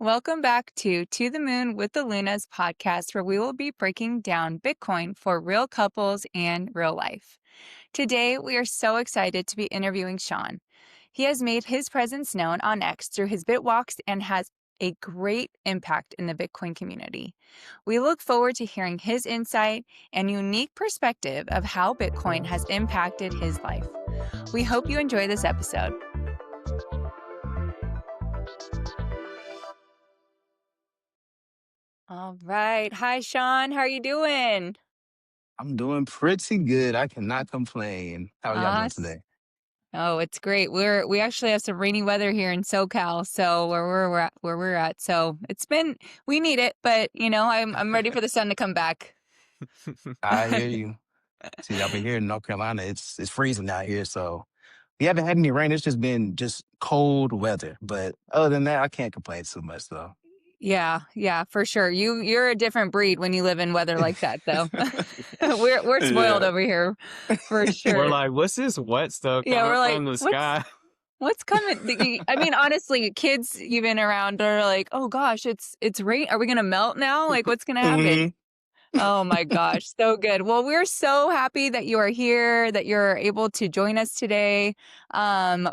Welcome back to the Moon with the Lunas podcast, where we will be breaking down Bitcoin for real couples and real life. Today, we are so excited to be interviewing Shawn. He has made his presence known on X through his Bitwalks and has a great impact in the Bitcoin community. We look forward to hearing his insight and unique perspective of how Bitcoin has impacted his life. We hope you enjoy this episode. All right. Hi, Shawn. How are you doing? I'm doing pretty good. I cannot complain. How are y'all doing Awesome. today? Oh, it's great. We actually have some rainy weather here in SoCal, so where we're at. So we need it, but I'm ready for the sun to come back. I hear you. See, up here in North Carolina, it's freezing out here, so we haven't had any rain. It's just been cold weather. But other than that, I can't complain too much though. Yeah, for sure. You're a different breed when you live in weather like that, though. We're spoiled Yeah. over here, for We're sure. like, what's this wet stuff Yeah, we're coming like, from the sky? what's coming? I mean, honestly, kids even around are like, oh gosh, it's rain. Are we gonna melt now? Like, what's gonna happen? hmm Oh my gosh, so good. Well, we're so happy that you are here, that you're able to join us today.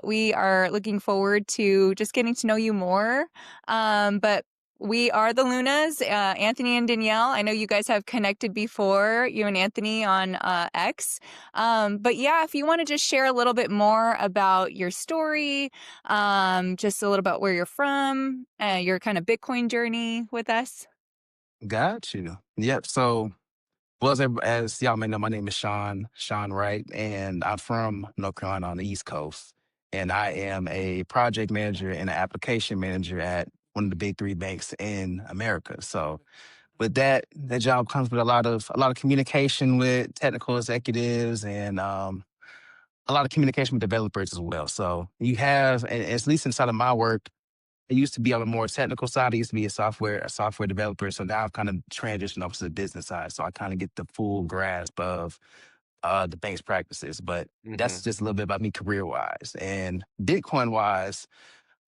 We are looking forward to just getting to know you more. But we are the Lunas, Anthony and Danielle. I know you guys have connected before, you and Anthony on X. But yeah, if you want to just share a little bit more about your story, just a little about where you're from, your kind of Bitcoin journey with us. Got you. Yep. So, well, as y'all may know, my name is Shawn Wright, and I'm from North Carolina on the East Coast. And I am a project manager and an application manager at one of the big three banks in America. So, with that job comes with a lot of communication with technical executives and a lot of communication with developers as well. So you have, and at least inside of my work, I used to be on the more technical side. I used to be a software developer. So now I've kind of transitioned over to the business side. So I kind of get the full grasp of the bank's practices. But that's just a little bit about me career wise. And Bitcoin wise,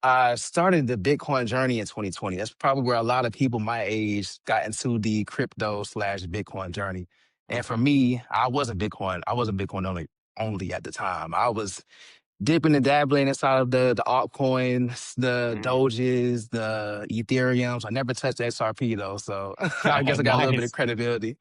I started the Bitcoin journey in 2020. That's probably where a lot of people my age got into the crypto slash Bitcoin journey. And for me, I wasn't Bitcoin only at the time. I was dipping and dabbling inside of the altcoins, the Doges, the Ethereums. I never touched XRP though, so I guess I got a little bit of Nice. credibility.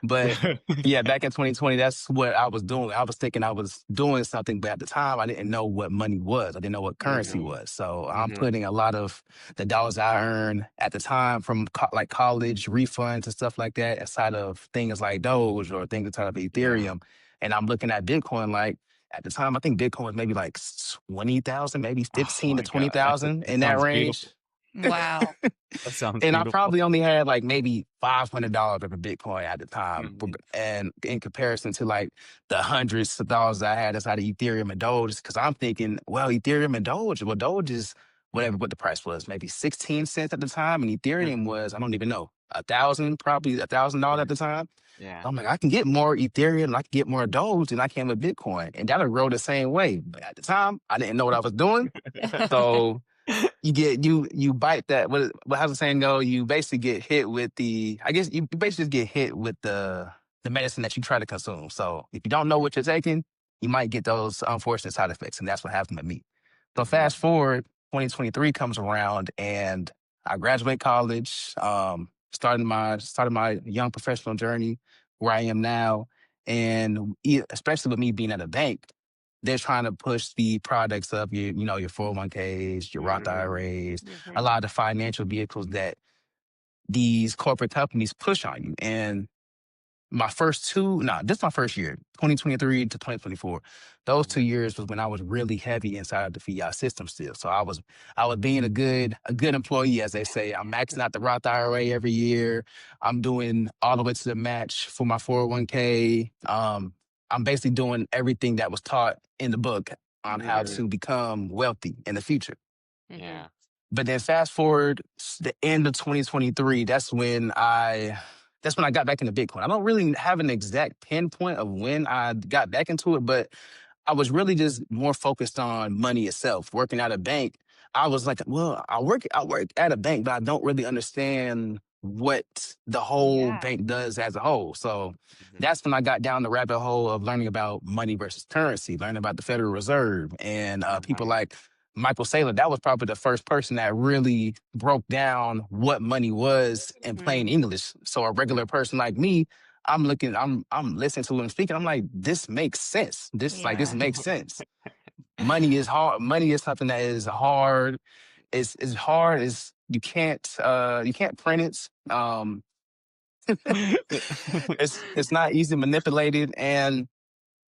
But yeah, back in 2020, that's what I was doing. I was thinking I was doing something, but at the time, I didn't know what money was. I didn't know what currency was. So I'm putting a lot of the dollars I earned at the time from like college refunds and stuff like that inside of things like Doge or things inside of Yeah. Ethereum. And I'm looking at Bitcoin like at the time, I think Bitcoin was maybe like 20,000, maybe Oh 15 to my God. 20,000 That in that sounds range. beautiful. Wow. That sounds And I beautiful. probably only had like maybe $500 of a Bitcoin at the time. Mhm. And in comparison to like the hundreds of dollars I had inside of Ethereum and Doge, because I'm thinking, well, Ethereum and Doge, well, Doge is whatever what the price was, maybe 16 cents at the time. And Ethereum Mhm. was, I don't even know, probably $1,000 at the time. Yeah. I'm like, I can get more Ethereum and I can get more Doge than I can with Bitcoin. And that'll grow the same way. But at the time, I didn't know what I was doing. So you bite that what how's the saying go? You basically get hit with I guess you basically just get hit with the medicine that you try to consume. So if you don't know what you're taking, you might get those unfortunate side effects. And that's what happened to me. So Mhm. fast forward, 2023 comes around and I graduate college, started my young professional journey where I am now. And especially with me being at a bank, they're trying to push the products of your 401ks, your Roth Mhm. IRAs, a Mhm. lot of the financial vehicles that these corporate companies push on you. And this is my first year, 2023 to 2024. Those Mhm. 2 years was when I was really heavy inside of the fiat system still. So I was being a good employee, as they say. I'm maxing out the Roth IRA every year. I'm doing all the way to the match for my 401k. I'm basically doing everything that was taught in the book on how Mhm. to become wealthy in the future. Mhm. Yeah. But then fast forward the end of 2023, that's when I got back into Bitcoin. I don't really have an exact pinpoint of when I got back into it, but I was really just more focused on money itself. Working at a bank, I was like, well, I work at a bank, but I don't really understand what the whole Yeah. bank does as a whole. So Mhm. that's when I got down the rabbit hole of learning about money versus currency, learning about the Federal Reserve and people Uh-huh. like Michael Saylor. That was probably the first person that really broke down what money was in plain Mhm. English. So a regular person like me, I'm listening to him speaking. I'm like, this makes sense. This Yeah. makes sense. Money is hard. Money is something that is hard. It's hard. It's you can't print it. It's not easy manipulated, and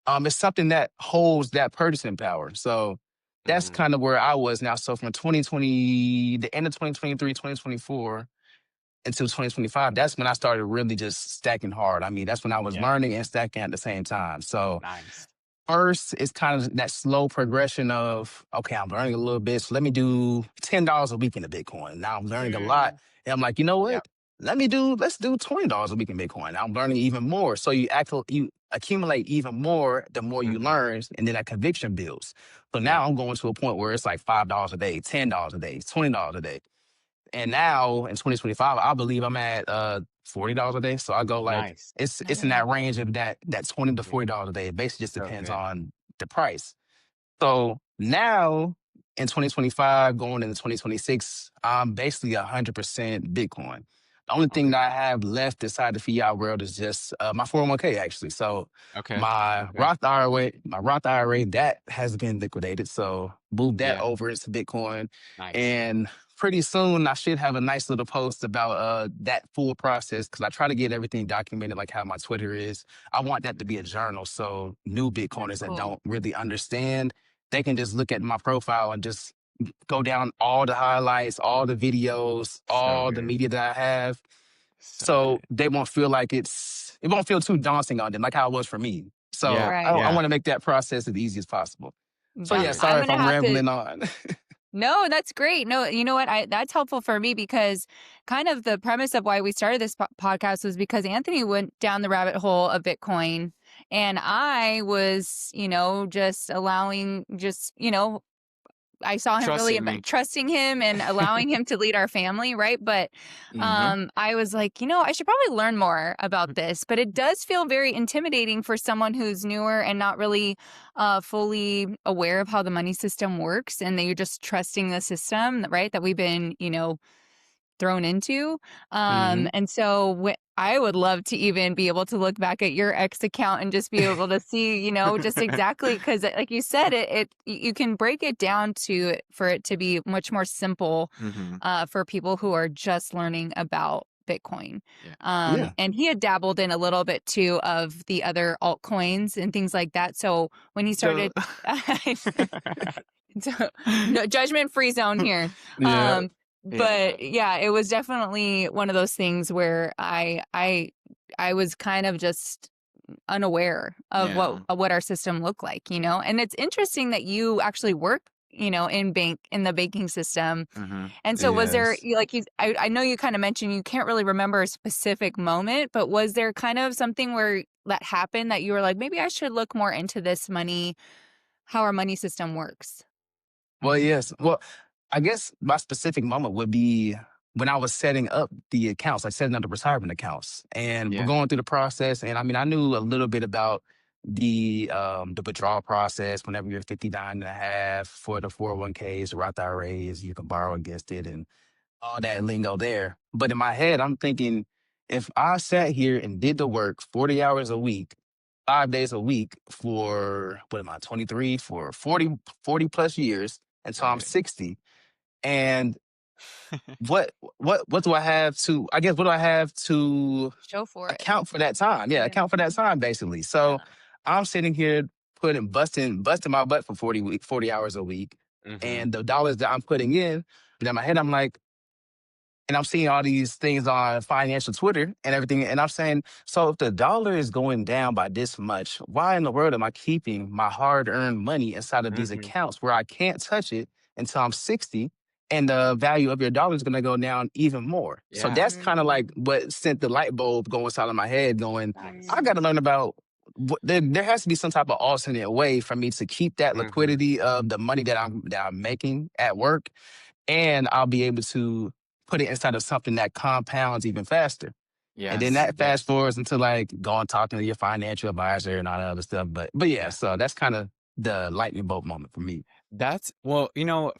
it's something that holds that purchasing power. So that's Mhm. kind of where I was now. So from 2020, the end of 2023, 2024 until 2025, that's when I started really just stacking hard. I mean, that's when I was Yeah. learning and stacking at the same time. So Nice. first, it's kind of that slow progression of, okay, I'm learning a little bit. So let me do $10 a week in the Bitcoin. Now I'm learning a lot. Mm. And I'm like, you know Yep. what? Let's do $20 a week in Bitcoin. Now I'm learning even more. So you accumulate even more the more you Mhm. learn, and then that conviction builds. So Yeah. now I'm going to a point where it's like $5 a day, $10 a day, $20 a day. And now in 2025, I believe I'm at $40 a day. So I go like Nice. it's in that Nice. range of that 20 to Yeah. $40 a day. It basically just So depends good. on the price. So now in 2025, going into 2026, I'm basically 100% Bitcoin. The only thing Okay. that I have left inside the fiat world is just my 401k actually. So Okay. Okay. My Roth IRA that has been liquidated. So moved that Yeah. over into Bitcoin, Nice. and pretty soon I should have a nice little post about that full process because I try to get everything documented, like how my Twitter is. I want that to be a journal, so new That's Bitcoiners that cool. don't really understand, they can just look at my profile and just go down all the highlights, all the videos, So all the good. media that I have. So So good. they won't feel like it won't feel too daunting on them, like how it was for me. Yeah. So I Right. Yeah. want to make that process as easy as possible. So yeah, Good. I'm sorry if gonna I'm have to. rambling on. No, that's great. No, you know what? That's helpful for me because kind of the premise of why we started this podcast was because Anthony went down the rabbit hole of Bitcoin, and I was, just allowing, I saw him really Trusting me. trusting him and allowing him to lead our family, right? But Hmm. I was like, I should probably learn more about this. But it does feel very intimidating for someone who's newer and not really fully aware of how the money system works, and that you're just trusting the system, right? That we've been, thrown into. Hmm. And so I would love to even be able to look back at your X account and just be able to see, just exactly because, like you said, you can break it down for it to be much more simple Mhm. for people who are just learning about Bitcoin. Yeah. Yeah. And he had dabbled in a little bit too of the other altcoins and things like that. So when he So started, so, no judgment free zone here. Yeah. Um, Yeah. but yeah, it was definitely one of those things where I was kind of just unaware Yeah. of what our system looked like, And it's interesting that you actually work, in the banking system. Mhm. And so was there Yes. I know you kind of mentioned you can't really remember a specific moment, but was there kind of something where that happened that you were like, maybe I should look more into this how our money system works? Well, yes. Well, I guess my specific moment would be when I was setting up the accounts, like setting up the retirement accounts. And we're Yeah. going through the process. And I mean, I knew a little bit about the withdrawal process whenever you're 59 and a half for the 401ks, the Roth IRAs, you can borrow against it and all that lingo there. But in my head, I'm thinking if I sat here and did the work 40 hours a week, 5 days a week for what am I, 23, for 40 plus years until I'm Right. 60. And what do I have to, I guess, what do I have to Show for it. account for that time? Yeah, Yeah. account for that time basically. So Yeah. I'm sitting here busting my butt for 40 hours a week. Mhm. And the dollars that I'm putting in my head, I'm like, and I'm seeing all these things on financial Twitter and everything. And I'm saying, so if the dollar is going down by this much, why in the world am I keeping my hard earned money inside of these Mhm. accounts where I can't touch it until I'm 60? And the value of your dollar is going to go down even more. So Yeah. that's kind of Mm, like what sent the light bulb going inside of my head, going, Nice. I got to learn about there has to be some type of alternate way for me to keep that Mhm. liquidity of the money that I'm making at work, and I'll be able to put it inside of something that compounds even faster. And then Yes, that fast yes. forwards into like going talking to your financial advisor and all that other stuff. But yeah, Yeah. so that's kind of the lightning bolt moment for me. That's well,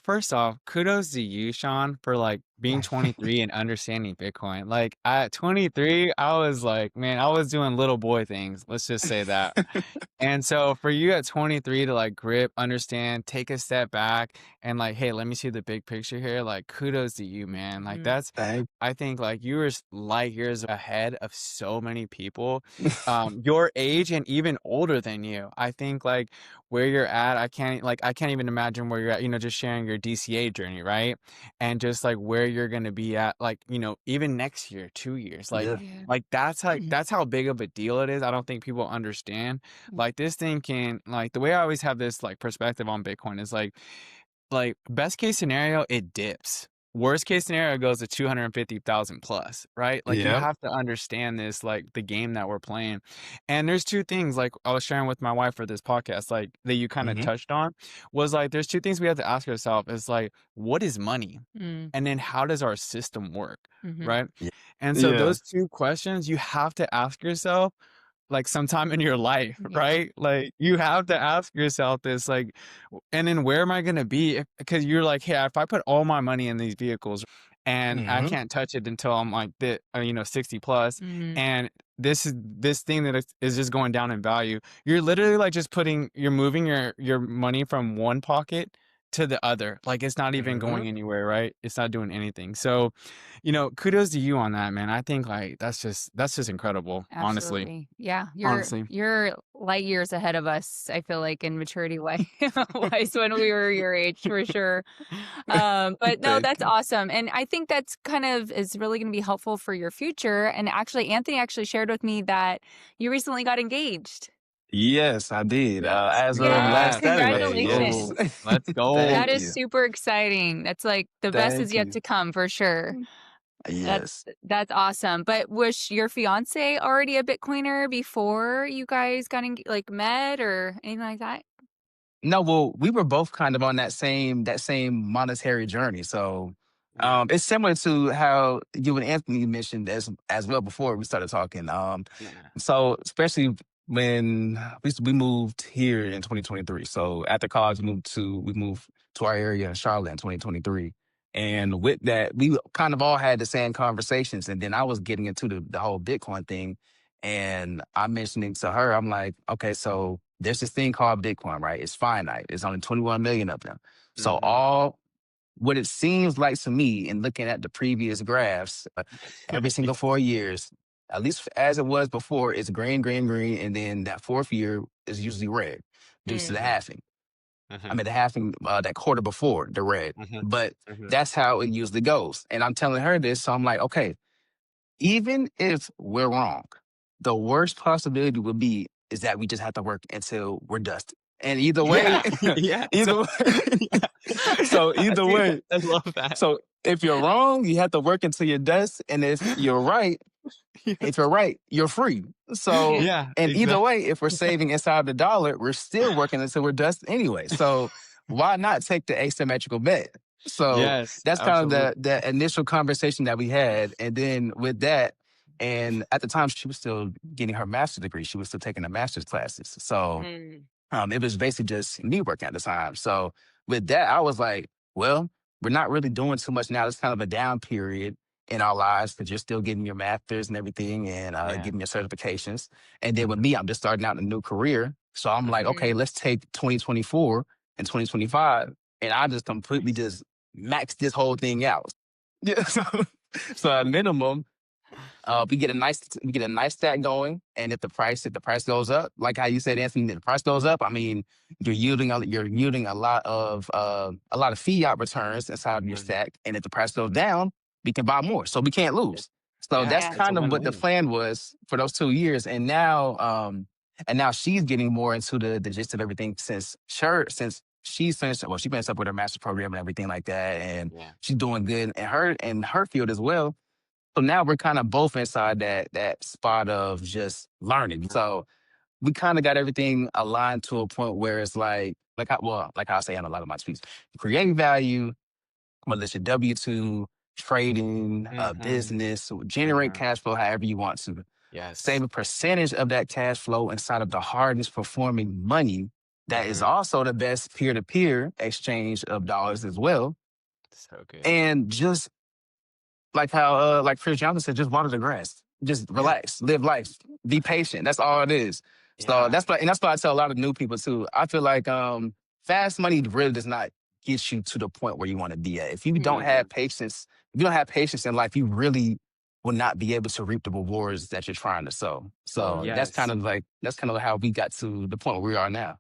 first off, kudos to you, Sean, for like being 23 and understanding Bitcoin. Like at 23, I was like, man, I was doing little boy things. Let's just say that. And so for you at 23 to like grip, understand, take a step back and like, hey, let me see the big picture here. Like kudos to you, man. Like Mhm. that's Thank I think like you were light years ahead of so many people your age and even older than you. I think like where you're at, I can't even imagine where you're at, just sharing your DCA journey, right? And just like where you're gonna be at, like, even next year, 2 years. yeah. Yeah. Like that's how big of a deal it is. I don't think people understand. Like this thing can like the way I always have this like perspective on Bitcoin is like best case scenario, it dips. Worst case scenario it goes to 250,000 plus, right? Like you Yep. have to understand this, like the game that we're playing. And there's two things, like I was sharing with my wife for this podcast, like that you kind of Hmm. touched on, was like there's two things we have to ask ourselves is like, what is money? Mm. And then how does our system work? Mhm. Right. Yeah. And so Yeah. those two questions you have to ask yourself like sometime in your life, Yeah. right? Like you have to ask yourself this, like, and then where am I going to be? Because you're like, hey, if I put all my money in these vehicles and I Hmm. can't touch it until I'm like, 60 plus, Mhm. and this thing that is just going down in value, you're literally like just you're moving your money from one pocket to the other. Like it's not even Hmm. going anywhere, right? It's not doing anything. So, kudos to you on that, man. I think like that's just incredible, honestly. Absolutely. Yeah, Honestly. you're light years ahead of us, I feel like in maturity wise when we were your age for sure. But no, Thank that's you. awesome. And I think that's kind of is really going to be helpful for your future. And actually Anthony actually shared with me that you recently got engaged. Yes, I did. Yes. As of Yeah, last Congrats. Saturday. Let's Yes. go. congratulations. Let's go. That Thank is you. super exciting. That's like the best is Thank yet you. to come for sure. That's Yes. that's awesome. But was your fiance already a Bitcoiner before you guys like met or anything like that? No, well, we were both kind of on that same monetary journey. So Yeah. it's similar to how you and Anthony mentioned as well before we started talking. Yeah. So especially when we moved here in 2023. So after college, we moved to our area in Charlotte in 2023. And with that, we kind of all had the same conversations. And then I was getting into the whole Bitcoin thing. And I'm mentioning to her, I'm like, okay, so there's this thing called Bitcoin, right? It's finite. It's only 21 million of them. So Mhm. all what it seems like to me in looking at the previous graphs, every single 4 years, at least as it was before, it's green, green, green, and then that fourth year is usually red due to the Mm, Mhm. halving. I Mhm. mean, the halving that quarter before the red, Mhm. but Mhm. that's how it usually goes. And I'm telling her this, so I'm like, okay, even if we're wrong, the worst possibility would be is that we just have to work until we're dusted. And either way, Yeah. Yeah. So either way, yeah. so I either see that. way, I love that. so if you're wrong, you have to work until you're dust, and if Yes. you're right, you're free. So, yeah. Yeah, and either exactly. way, if we're saving inside the dollar, we're still working until we're dust anyway. So, why not take the asymmetrical bet? So Yes, that's kind of the absolutely. the initial conversation that we had, and then with that, and at the time she was still getting her master's degree. She was still taking the master's classes. So Mm, it was basically just me working at the time. So with that, I was like, well, we're not really doing too much now. It's kind of a down period in our lives because you're still getting your master's and everything and Yeah. getting your certifications. And then with Mhm. me, I'm just starting out in a new career. So I'm like, Mhm. okay, mm, let's take 2024 and 2025 and I just completely just max this whole thing out. Yeah. So at minimum, we get a nice stack going, and if the price goes up, like how you said, Anthony, if the price goes up, I mean, you're yielding a lot of fiat returns inside of your Mhm. stack, and if the price goes down, we can buy more, so we can't lose. So Yeah, that's yeah. it's a kind of what the win-win. plan was for those 2 years, and now she's getting more into the gist of everything since she's finished. Well, she finished up with her master's program and everything like that, and Yeah. she's doing good in her field as well. So now we're kind of both inside that spot of just learning. So we kind of got everything aligned to a point where it's like I say in a lot of my tweets, creating value, whether it's your W-2, trading, Mhm. business, or generate Mhm. cash flow however you want to. Yes. Save a percentage of that cash flow inside of the hardest performing money that is Mhm. also the best peer-to-peer exchange of dollars as well. So good. And just like how like Chris Johnson said, just water the grass. Just Yeah. relax, live life, be patient. That's all it is. So Yeah. that's why I tell a lot of new people too. I feel like fast money really does not get you to the point where you want to be at. If you don't have Mhm. patience, if you don't have patience in life, you really will not be able to reap the rewards that you're trying to sow. So Yes. that's kind of how we got to the point where we are now.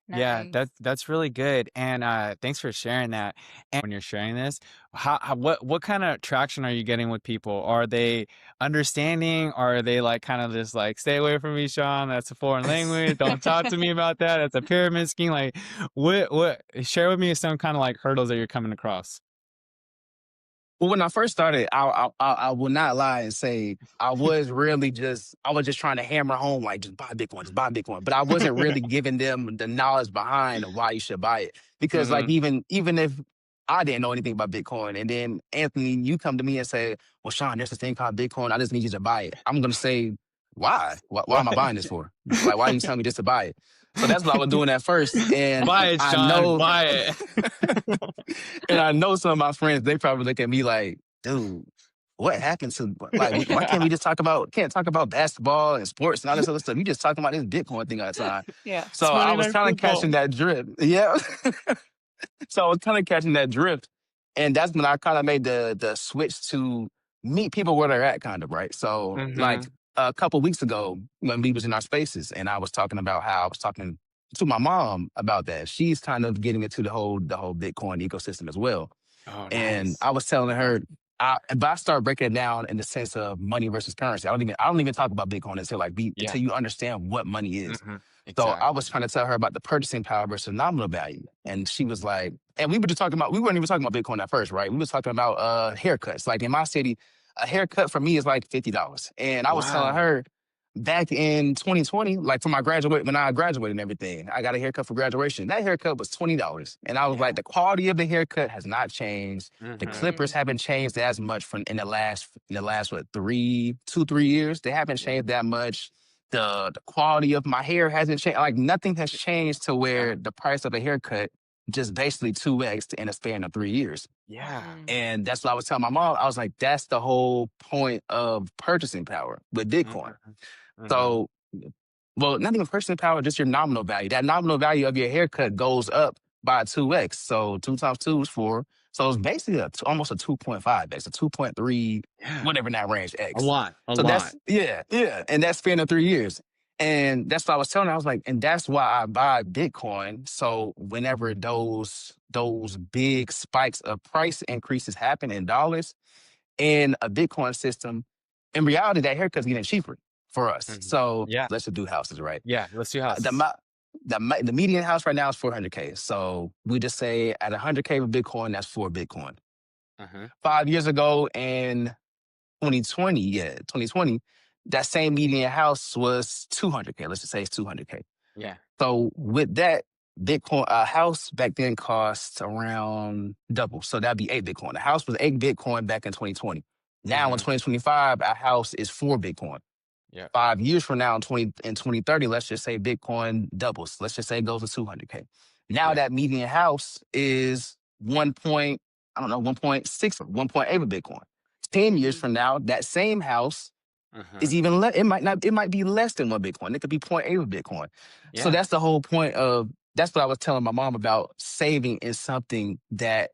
Yeah, Nice. that's really good, and, thanks for sharing that. And when you're sharing this, what kinda traction are you getting with people? Are they understanding? Are they, like, kind of just like, "Stay away from me, Sean, that's a foreign language, don't talk to me about that, it's a pyramid scheme," like, what share with me some kinda, like, hurdles that you're coming across. Well, when I first started, I will not lie and say I was just trying to hammer home like just buy Bitcoin, just buy Bitcoin. But I wasn't really giving them the knowledge behind of why you should buy it. Because like Mhm. even if I didn't know anything about Bitcoin, and then Anthony, you come to me and say, "Well, Sean, there's this thing called Bitcoin. I just need you to buy it." I'm gonna say, "Why? Why am What? I buying this for? Like, why are you telling me just to buy it?" So that's what I was doing at first, and Buy it, I Sean, know. buy it. And I know some of my friends, they probably look at me like, dude, what happened to like why can't we just can't talk about basketball and sports and all this other stuff? You just talking about this Bitcoin thing all the time. Yeah. So It's I Monday was Night kind of catching Football. that drift. Yeah. So I was kind of catching that drift. And that's when I kind of made the switch to meet people where they're at, kind of, right? So like Mhm. a couple weeks ago when we was in our spaces and I was talking about how I was talking to my mom about that. She's kind of getting into the whole Bitcoin ecosystem as well. Oh, And nice. I was telling her, but I start breaking it down in the sense of money versus currency. I don't even talk about Bitcoin Yeah. until you understand what money is. Mhm. So I was Exactly. trying to tell her about the purchasing power versus nominal value. And she was like, and we weren't even talking about Bitcoin at first, right? We was talking about haircuts. Like in my city, a haircut for me is like $50. And I was telling Wow. her back in 2020, like for my graduate, when I graduated and everything, I got a haircut for graduation. That haircut was $20. And I was like, Yeah. the quality of the haircut has not changed. The Mhm. clippers Mm. haven't changed as much from in the last what 3 years. They haven't Yeah. changed that much. The quality of my hair hasn't changed. Like nothing has changed to Yeah. where the price of a haircut just basically 2x in a span of 3 years. Yeah. Mhm. And that's what I was telling my mom. I was like, that's the whole point of purchasing power with Bitcoin. Mhm. Mhm. So, well, not even purchasing power, just your nominal value. That nominal value of your haircut goes up by 2x. So 2 times 2 is 4. So it's basically almost a 2.5x, a 2.3, Yeah. whatever in that range A X. lot, a So lot. that's, yeah, yeah. And that's span of 3 years. And that's what I was telling her. I was like, and that's why I buy Bitcoin. So whenever those big spikes of price increases happen in dollars, in a Bitcoin system, in reality, that haircut's getting cheaper for us. Mhm. So Yeah. let's just do houses, right? Yeah. Let's do The houses. mo- the median house right now is 400K. So we just say at 100K with Bitcoin, that's 4 Bitcoin. Mhm. 5 years ago in 2020, yeah, 2020, that same median house was 200K. Let's just say it's 200K. Yeah. So with that, Bitcoin, a house back then cost around double. So that'd be 8 Bitcoin. A house was 8 Bitcoin back in 2020. Now in Mhm. 2025, a house is 4 Bitcoin. Yep. 5 years from now in 2030, let's just say Bitcoin doubles. Let's just say it goes to 200K. Now Yeah. that median house is 1 point, I don't know, 1.6 or 1.8 of Bitcoin. 10 years Mhm. from now, that same house is Mhm. even less. It might be less than 1 Bitcoin. It could be zero point 0.8 of Bitcoin. So Yeah. that's the whole point of that's what I was telling my mom about saving is something that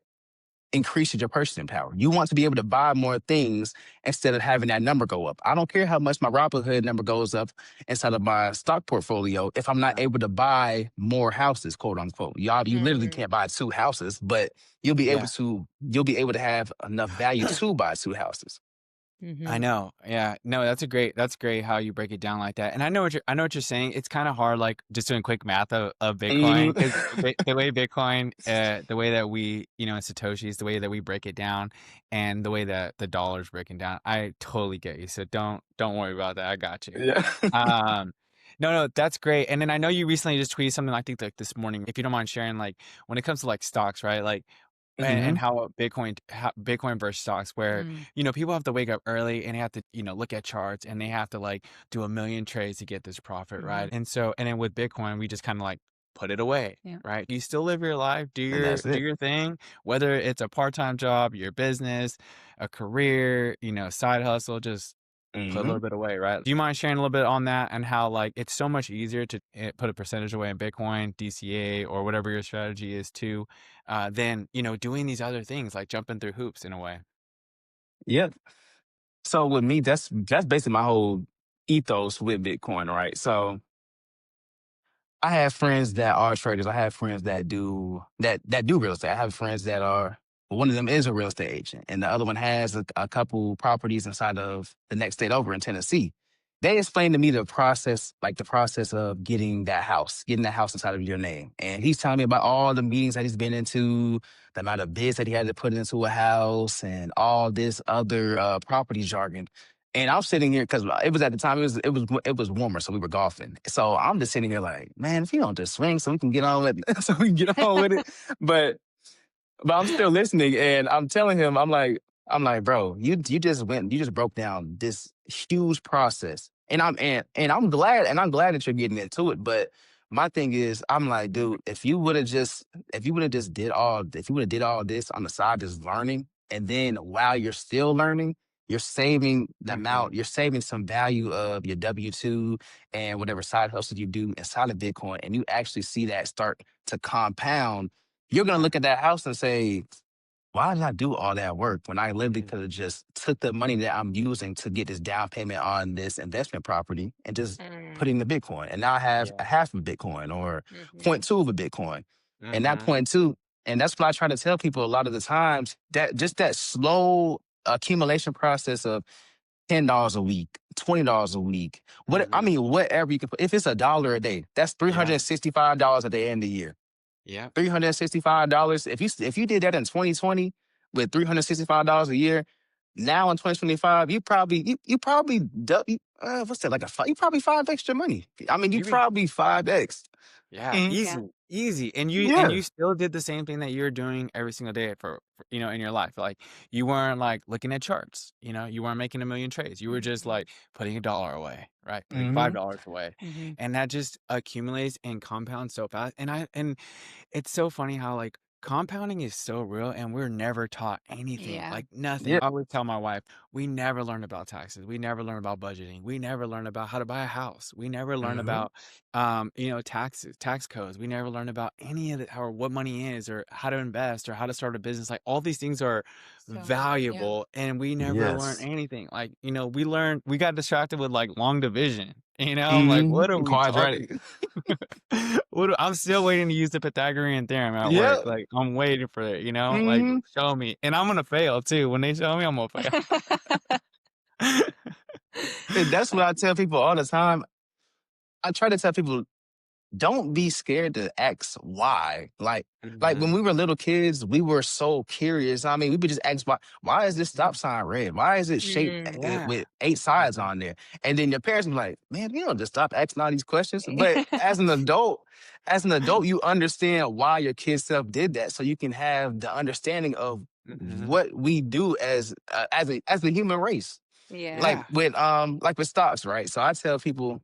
increases your purchasing power. You want to be able to buy more things instead of having that number go up. I don't care how much my Robinhood number goes up inside of my stock portfolio if I'm not Uh, able to buy more houses, quote unquote. You literally Mhm. can't buy 2 houses, but yeah. you'll be able to have enough value to buy 2 houses. I Mhm. know. Yeah. No, that's great how you break it down like that. And I know what you're saying. It's kind of hard, like just doing quick math of Bitcoin Mhm. because the way Bitcoin, the way that we, in Satoshi's, the way that we break it down, and the way that the dollar's breaking down, I totally get you. So don't worry about that. I got you. Yeah. Um, No, no, that's great. And then I know you recently just tweeted something, I think like this morning, if you don't mind sharing, like when it comes to like stocks, right? Like and Hmm. how Bitcoin versus stocks, where Mm, people have to wake up early and they have to look at charts and they have to like do a million trades to get this profit, right? mhm, And then with Bitcoin, we just kind of like put it away, yeah. right? You still live your life, And that's do it. your thing, whether it's a part-time job, your business, a career, side hustle, just put a Hmm. little bit away, right? Do you mind sharing a little bit on that and how like it's so much easier to put a percentage away in Bitcoin, DCA, or whatever your strategy is too, than doing these other things like jumping through hoops in a way. Yep. So with me, that's basically my whole ethos with Bitcoin, right? So I have friends that are traders. I have friends that do real estate. I have friends that are one of them is a real estate agent, and the other one has a couple properties inside of the next state over in Tennessee. They explained to me the process of getting that house inside of your name. And he's telling me about all the meetings that he's been into, the amount of bids that he had to put into a house, and all this other property jargon. And I'm sitting here because it was at the time it was warmer, so we were golfing. So I'm just sitting here like, man, if you don't just swing, so we can get on with so we can get on with it. But I'm still listening, and I'm telling him, I'm like, bro, you just broke down this huge process, and I'm glad that you're getting into it. But my thing is, I'm like, dude, if you would have did all this on the side, just learning, and then while you're still learning, Hmm. you're saving some value of your W-2 and whatever side hustle you do inside of Bitcoin, and you actually see that start to compound. You're gonna Yeah. look at that house and say, why did I do all that work when I literally Mm, could have just took the money that I'm using to get this down payment on this investment property and just put mm, it in the Bitcoin. And now I have yeah. a half of Bitcoin or mhm, point two of a Bitcoin. And that Hmm. point two, and that's what I try to tell people a lot of the times, that just that slow accumulation process of $10 a week, $20 a week, Hmm. whatever you can put. If it's $1 a day, that's Yeah. $365 at the end of the year. Yeah. $365. If you did that in 2020 with $365 a year, now in 2025, you probably what's that, like you probably 5x your money. I mean, you You be probably 5x. Yeah, Mhm. yeah. easy, easy. And Yeah. you still did the same thing that you're doing every single day in your life. Like you weren't like looking at charts, you weren't making a million trades. You were just Mhm, like putting $1 away, right? Putting Hmm. $5 away. mhm, And that just accumulates and compounds so fast. And it's so funny how like compounding is so real and we're never taught anything, yeah. like nothing. Yeah. I always tell my wife, we never learn about taxes. We never learn about budgeting. We never learn about how to buy a house. We never learn Hmm. about taxes, tax codes. We never learn about any of it or what money is or how to invest or how to start a business. Like all these things are So, yeah. valuable and we never learn Yes. anything. Like, we got distracted with like long division. I'm like, Hmm. what are we talking? Quadratic. I'm still waiting to use the Pythagorean theorem at work. Yeah. Like I'm waiting for it, like Hmm. show me. And I'm gonna fail too. When they show me, I'm gonna fail. And that's what I tell people all the time. I try to tell people, don't be scared to ask why. Like when Hmm. we were little kids, we were so curious. I mean, we would just ask why is this stop sign red? Why is it shaped Mm. Yeah. with eight sides Hmm. on there? And then your parents be like, man, you don't just stop asking all these questions. But as an adult, you understand why your kid self did that, so you can have the understanding of Hmm. what we do as the human race. Yeah. Yeah. Like with stocks, right? So I tell people,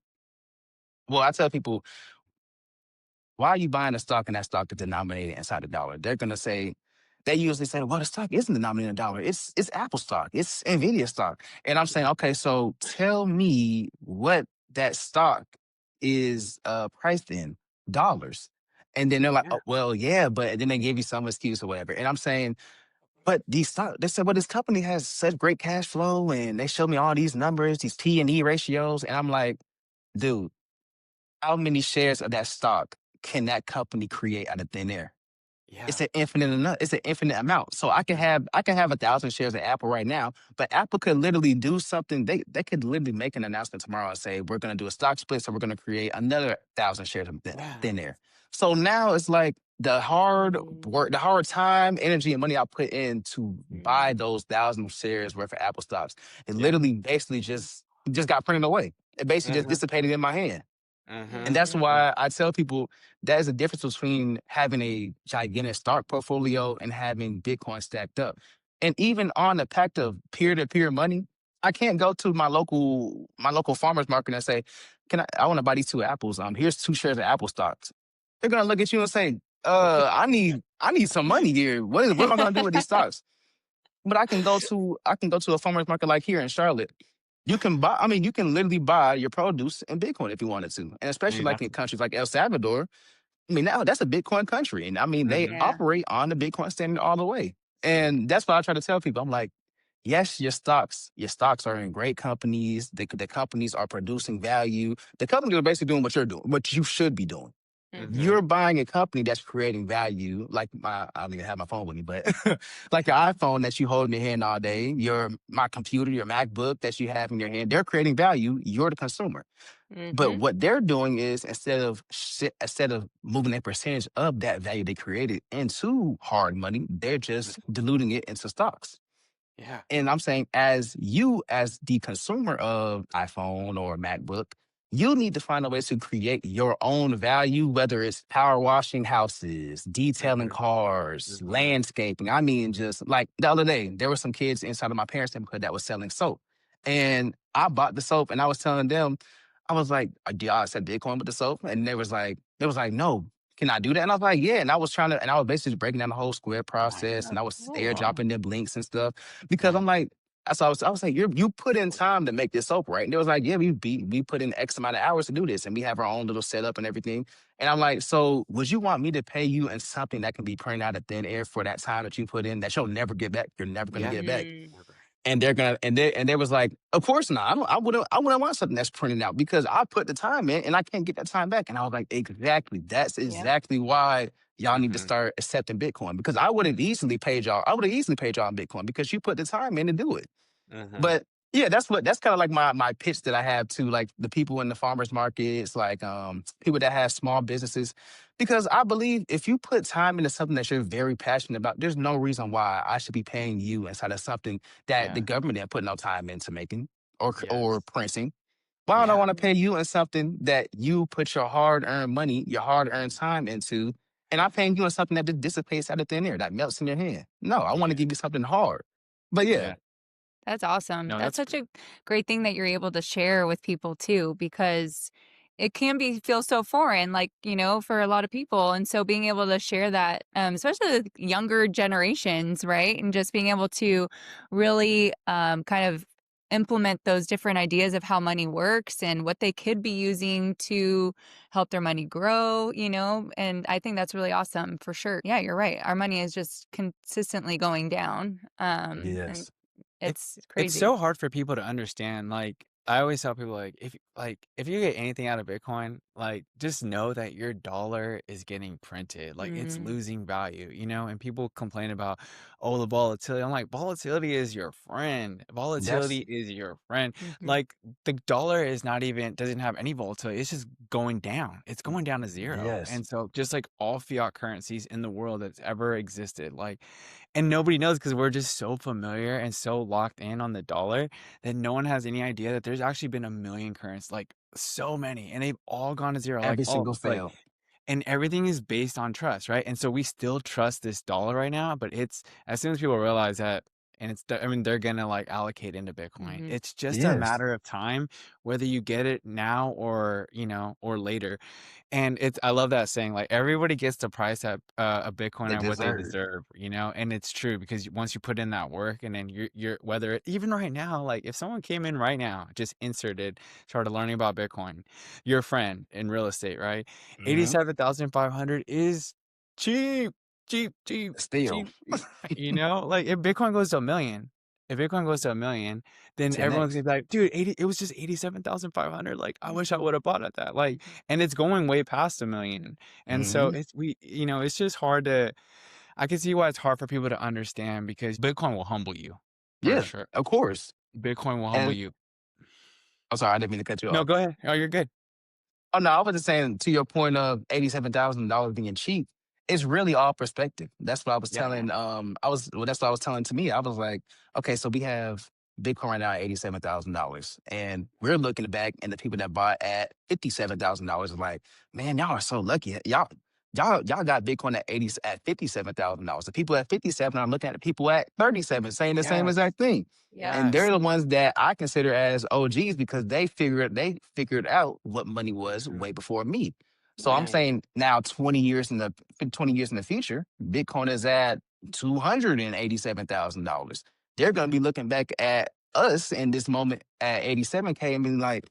why are you buying a stock and that stock is denominated inside a dollar? They usually say, well, the stock isn't denominated in a dollar. It's Apple stock. It's Nvidia stock. And I'm saying, okay, so tell me what that stock is priced in dollars. And then they're like, Yeah. oh, well, yeah, but then they give you some excuse or whatever. And I'm saying, but they said, well, this company has such great cash flow, and they show me all these numbers, these P&E ratios. And I'm like, dude, how many shares of that stock can that company create out of thin air? Yeah. It's an infinite amount. So Mm. I can have 1,000 shares of Apple right now, but Apple could literally do something. They could literally make an announcement tomorrow and say, we're gonna do a stock split, so we're gonna create another 1,000 shares of Yeah. thin air. So now it's like the hard Mhm, work, the hard time, energy, and money I put in to buy mhm. those 1,000 shares worth of Apple stocks, it Yeah. literally basically just got printed away. It basically just Hmm. dissipated in my hand. And Uh-huh. that's Mhm. why I tell people there's a difference between having a gigantic stock portfolio and having Bitcoin stacked up. And even on the pact of peer-to-peer money, I can't go to my local farmers market and say, I want to buy these two apples. Here's 2 shares of Apple stocks. They're gonna look at you and say, I need some money here. What am I gonna do with these stocks? But I can go to a farmer's market like here in Charlotte. You can literally buy your produce in Bitcoin if you wanted to. And especially Dude, like that's in countries like El Salvador, now that's a Bitcoin country. And they mhm. Yeah. operate on the Bitcoin standard all the way. And that's what I try to tell people. I'm like, yes, your stocks are in great companies. The companies are producing value. The companies are basically doing what you're doing, what you should be doing. Mhm. Mhm. You're buying a company that's creating value, like I don't even have my phone with me, but like your iPhone that you hold in your hand all day, my computer, your MacBook that you have in your hand, they're creating value. You're the consumer. But Mhm. what they're doing is instead of moving a percentage of that value they created into hard money, they're just diluting it into stocks. Yeah. And I'm saying, as the consumer of iPhone or MacBook, you need to find a way to create your own value, whether it's power washing houses, detailing Mhm. cars, Mhm. landscaping. I mean, just like the other day, there were some kids inside of my parents' neighborhood that was selling soap. And I bought the soap and I was telling them, I was like, do y'all accept Bitcoin with the soap? And they was like, no, can I do that? And I was like, yeah. And I was basically breaking down the whole Square Nice. process and Oh, I was cool. airdropping them links and stuff because Nice. I'm like, I was like, you put in time to make this soap, right? And they was like, yeah, we put in X amount of hours to do this, and we have our own little setup and everything. And I'm like, so would you want me to pay you in something that can be printed out of thin air for that time that you put in that you'll never get back? You're never gonna Yeah. get back. Mm. Never. And they're gonna and they was like, of course not. I wouldn't want something that's printed out because I put the time in and I can't get that time back. And I was like, exactly. That's Yep. exactly why y'all need to Mhm. start accepting Bitcoin because I would have easily paid y'all. I would have easily paid y'all in Bitcoin because you put the time in to do it. Mhm. But yeah, that's kind of like my pitch that I have to like the people in the farmers markets, like people that have small businesses, because I believe if you put time into something that you're very passionate about, there's no reason why I should be paying you inside of something that the Yeah. government didn't put no time into making or Yes. printing. Why would I Yeah. want to pay Mhm. you in something that you put your hard earned money, your hard earned time into, and I'm paying you in something that just dissipates out of thin air, that melts in your hand? No, I want to Yeah. give you something hard. But yeah, Yeah. That's awesome. No, That's that's such great. a great thing that you're able to share with people too, because it can be feel so foreign, like, for a lot of people. And so being able to share that, especially with younger generations, right? And just being able to really kind of implement those different ideas of how money works and what they could be using to help their money grow, and I think that's really awesome for sure. Yeah, you're right. Our money is just consistently going down. And yes, it's It's crazy. so hard for people to understand. Like I always tell people, if you get anything out of Bitcoin, like just know that your dollar is getting printed. Like it's Mm, losing value, and people complain about, oh, the volatility. I'm like, volatility is your friend. that's Volatility is your friend. mhm, Like the dollar is not even doesn't have any volatility. It's just going down. It's going down to zero. yes. And so just like all fiat currencies in the world that's ever existed, like and nobody knows because we're just so familiar and so locked in on the dollar that no one has any idea that there's actually been a million currencies, like so many, and they've all gone to zero. Like Every all single like fail. and everything is based on trust, right? And so we still trust this dollar right now, but it's as soon as people realize that, and I mean, they're gonna like allocate into Bitcoin. mhm. It's just a Yes, matter of time, whether you get it now or or later. And I love that saying, like everybody gets the price at a Bitcoin they at what they deserve. deserve, and it's true because once you put in that work, and then you're whether even right now, like if someone came in right now, just inserted, started learning about Bitcoin, your friend in real estate, right? Mhm. 87,500 is cheap, cheap, cheap, Still, cheap, cheap. Like if Bitcoin goes to a million, then everyone's 10x. gonna be like, dude, it was just 87,500. Like, I wish I Mhm, would have bought at that. Like, mhm. and it's going way past a million. And so Mhm. it's just hard I can see why it's hard for people to understand because Bitcoin will humble you for Yeah, sure. of course. Bitcoin will humble And you. I'm sorry, I didn't mean to cut you No, off. go ahead. Oh, you're good. Oh no, I was just saying to your point of $87,000 being cheap. It's really all perspective. That's what I was Yeah. telling. That's what I was telling to me. I was like, okay, so we have Bitcoin right now at $87,000. And we're looking back and the people that bought at $57,000 are like, man, y'all are so lucky. Y'all got Bitcoin at $57,000. The people at 57 are looking at the people at 37 saying the same Yes. exact thing. And Yes. they're the ones that I consider as OGs because they figured out what money was Mhm. way before me. So I'm Right. saying now 20 years in the future, Bitcoin is at $287,000. They're gonna be looking back at us in this moment at 87K and being like,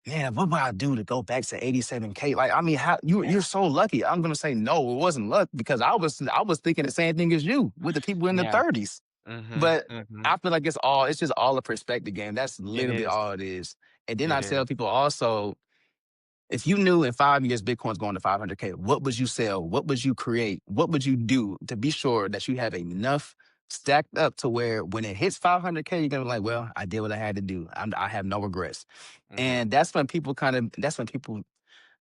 man, what would I do to go back to 87K? Like, I mean, how you're so lucky. I'm gonna say no, it wasn't luck because I was thinking the same thing as you with the people in the Yeah. 30s. Mhm. But Mhm. I feel like it's just all a perspective game. That's It literally is. all it is. And then It I is. tell people also, if you knew in 5 years Bitcoin's going to 500K, what would you sell? What would you create? What would you do to be sure that you have enough stacked up to where when it hits 500K, you're gonna be like, well, I did what I had to do. I have no regrets. Mhm. And that's when people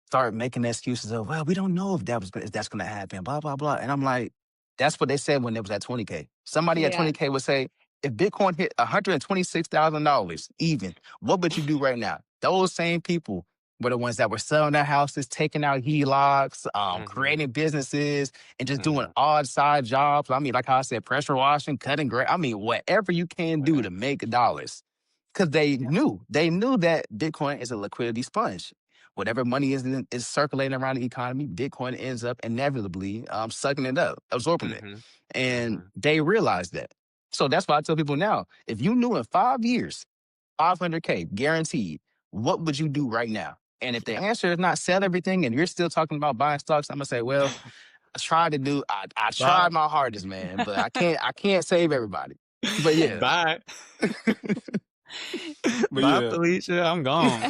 start making excuses of, well, we don't know if that's gonna happen, blah, blah, blah. And I'm like, that's what they said when it was at 20K. Somebody at Yeah. 20K would say, if Bitcoin hit $126,000 even, what would you do right now? Those same people were the ones that were selling their houses, taking out HELOCs, Mhm. creating businesses, and just doing Mhm. odd side jobs. I mean, like how I said, pressure washing, cutting grass. I mean, whatever you can do Yeah. to make dollars. Because they knew that Bitcoin is a liquidity sponge. Whatever money is circulating around the economy, Bitcoin ends up inevitably sucking it up, absorbing it, Mhm. and Mhm. they realize that. So that's why I tell people now: if you knew in 5 years, 500K guaranteed, what would you do right now? And if the Yeah. answer is not sell everything, and you're still talking about buying stocks, I'm gonna say, well, I Bye. tried my hardest, man, but I can't save everybody. But yeah, Bye. but Bye, yeah. Felicia. I'm gone.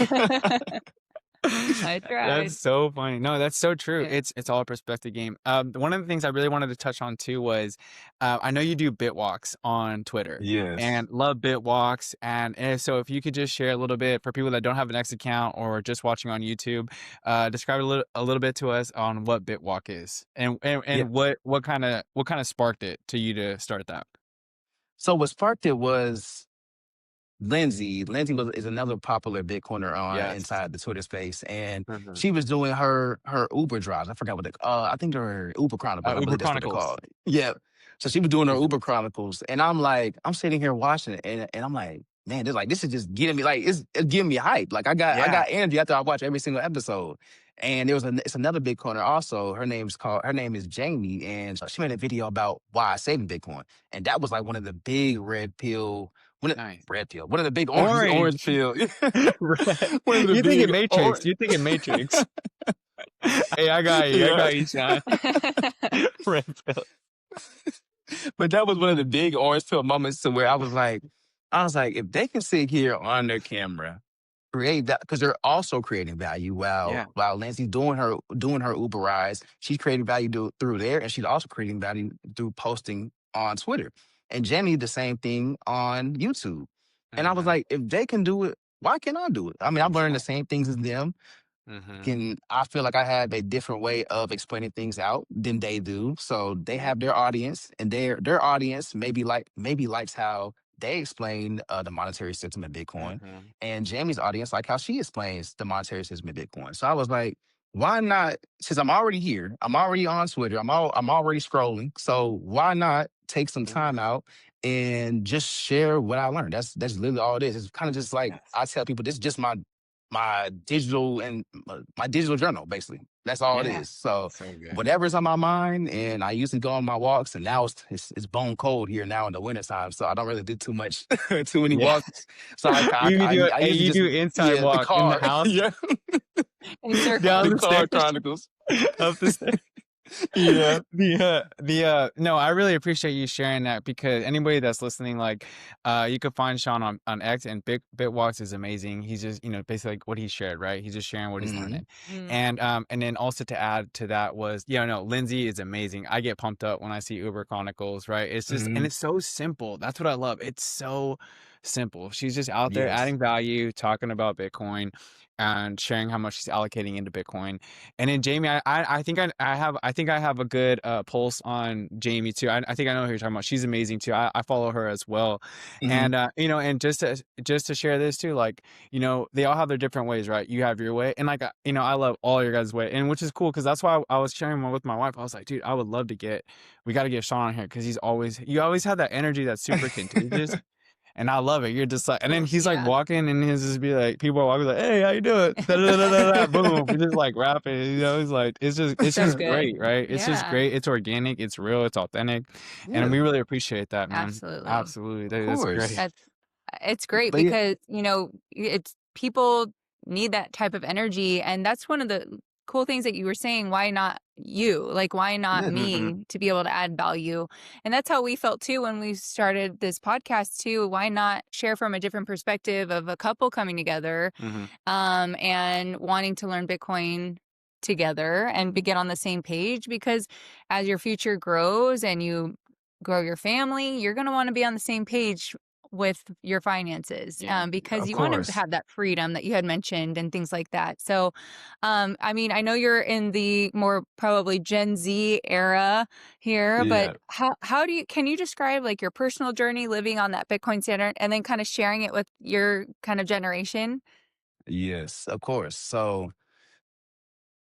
I That's tried. so funny. No, that's so true. Yeah. It's all a perspective game. One of the things I really wanted to touch on too was, I know you do bit walks on Twitter Yes. and love bit walks. And so if you could just share a little bit for people that don't have an X account or just watching on YouTube, describe a little bit to us on what bit walk is Yeah. and what kind of sparked it to you to start that. So what sparked it was Lindsay. Lindsay is another popular Bitcoiner on Yes. inside the Twitter space, and Hmm. she was doing her Uber drives. I forgot what I think they're Uber Chronicles. I Uber believe that's what they're Chronicles. called. Yeah. So she was doing her Hmm. Uber Chronicles, and I'm sitting here watching it, and I'm like, man, this is just getting me like it's giving me hype. Like I Yeah. got energy after I watch every single episode. And it's another Bitcoiner also. Her name is Jamie, and she made a video about why saving Bitcoin, and that was like one of the big red pill. One of, Nice. red pill. One of the big orange Orange. pill. Right. One of the You think big in Matrix. orange. You think in Matrix. Hey, I got you. I Yeah. got you, Sean. Red pill. But that was one of the big orange pill moments to where I was like, if they can sit here on their camera, create that because they're also creating value Yeah. while Nancy's doing her Uber rides, she's creating value through there, and she's also creating value through posting on Twitter. And Jenny, the same thing on YouTube. And I was Mhm. like, if they can do it, why can't I do it? I mean, I'm learning Yeah. the same things as them. Mhm. I feel like I have a different way of explaining things out than they do. So they Yeah. have their audience, and their audience maybe likes how they explain the monetary system in Bitcoin, Mhm. and Jamie's audience like how she explains the monetary system in Bitcoin. So I was like, why not? Since I'm already here, I'm already on Twitter, I'm already scrolling. So why not take some time Mhm. out and just share what I learned? That's literally all it is. It's kind of just like Yes. I tell people, this is just my digital and my digital journal, basically. That's all it Yeah. is. So So good. whatever's on my mind, and I usually go on my walks, and now it's bone cold here now in the wintertime, so I don't really do too much, too many Yeah. walks. So I usually You just do inside yeah the walk in the car house, yeah In down the the circles. car stairs, chronicles up the stairs. yeah. No, I really appreciate you sharing that because anybody that's listening, like, you could find Sean on X and Bitwalks is amazing. He's just, basically like what he shared, right? He's just sharing what he's Hmm. learning. Mm. And then also to add to that was, no, Lindsay is amazing. I get pumped up when I see Uber Chronicles, right? It's just, and Hmm. it's so simple. That's what I love. It's so simple. She's just out there Yes. adding value, talking about Bitcoin, and sharing how much she's allocating into Bitcoin. And then Jamie, I think I have a good pulse on Jamie too. I think I know who you're talking about. She's amazing too. I follow her as well. Hmm. And and just to share this too, like, they all have their different ways, right? You have your way, and like, I love all your guys' way, and which is cool because that's why I was sharing with my wife. I was like, dude, I would love to we got to get Shawn on here because you always have that energy that's super contagious. And I love it. You're just like, and then he's like Yeah. walking, and he's just be like, people are walking like, "Hey, how you doing?" Da, da, da, da, da, boom. We're just like rapping. It's like it's So just good. great, right? It's just Yeah. great. It's organic. It's real. It's authentic, and Yeah, we really appreciate that, man. Absolutely. Absolutely, of that's great. course. That's it's great But yeah, because, it's people need that type of energy, and that's one of the cool things that you were saying, why not you? Like, why not yeah, Hmm. me to be able to add value? And that's how we felt too when we started this podcast too. Why not share from a different perspective of a couple coming together Hmm. and wanting to learn Bitcoin together and get on the same page? Because as your future grows and you grow your family, you're going to want to be on the same page with your finances, Yeah. because of you want to course. have that freedom that you had mentioned and things like that. So, I mean, I know you're in the more probably Gen Z era here, but Yeah. how can you describe like your personal journey living on that Bitcoin standard and then kind of sharing it with your kind of generation? Yes, of course. So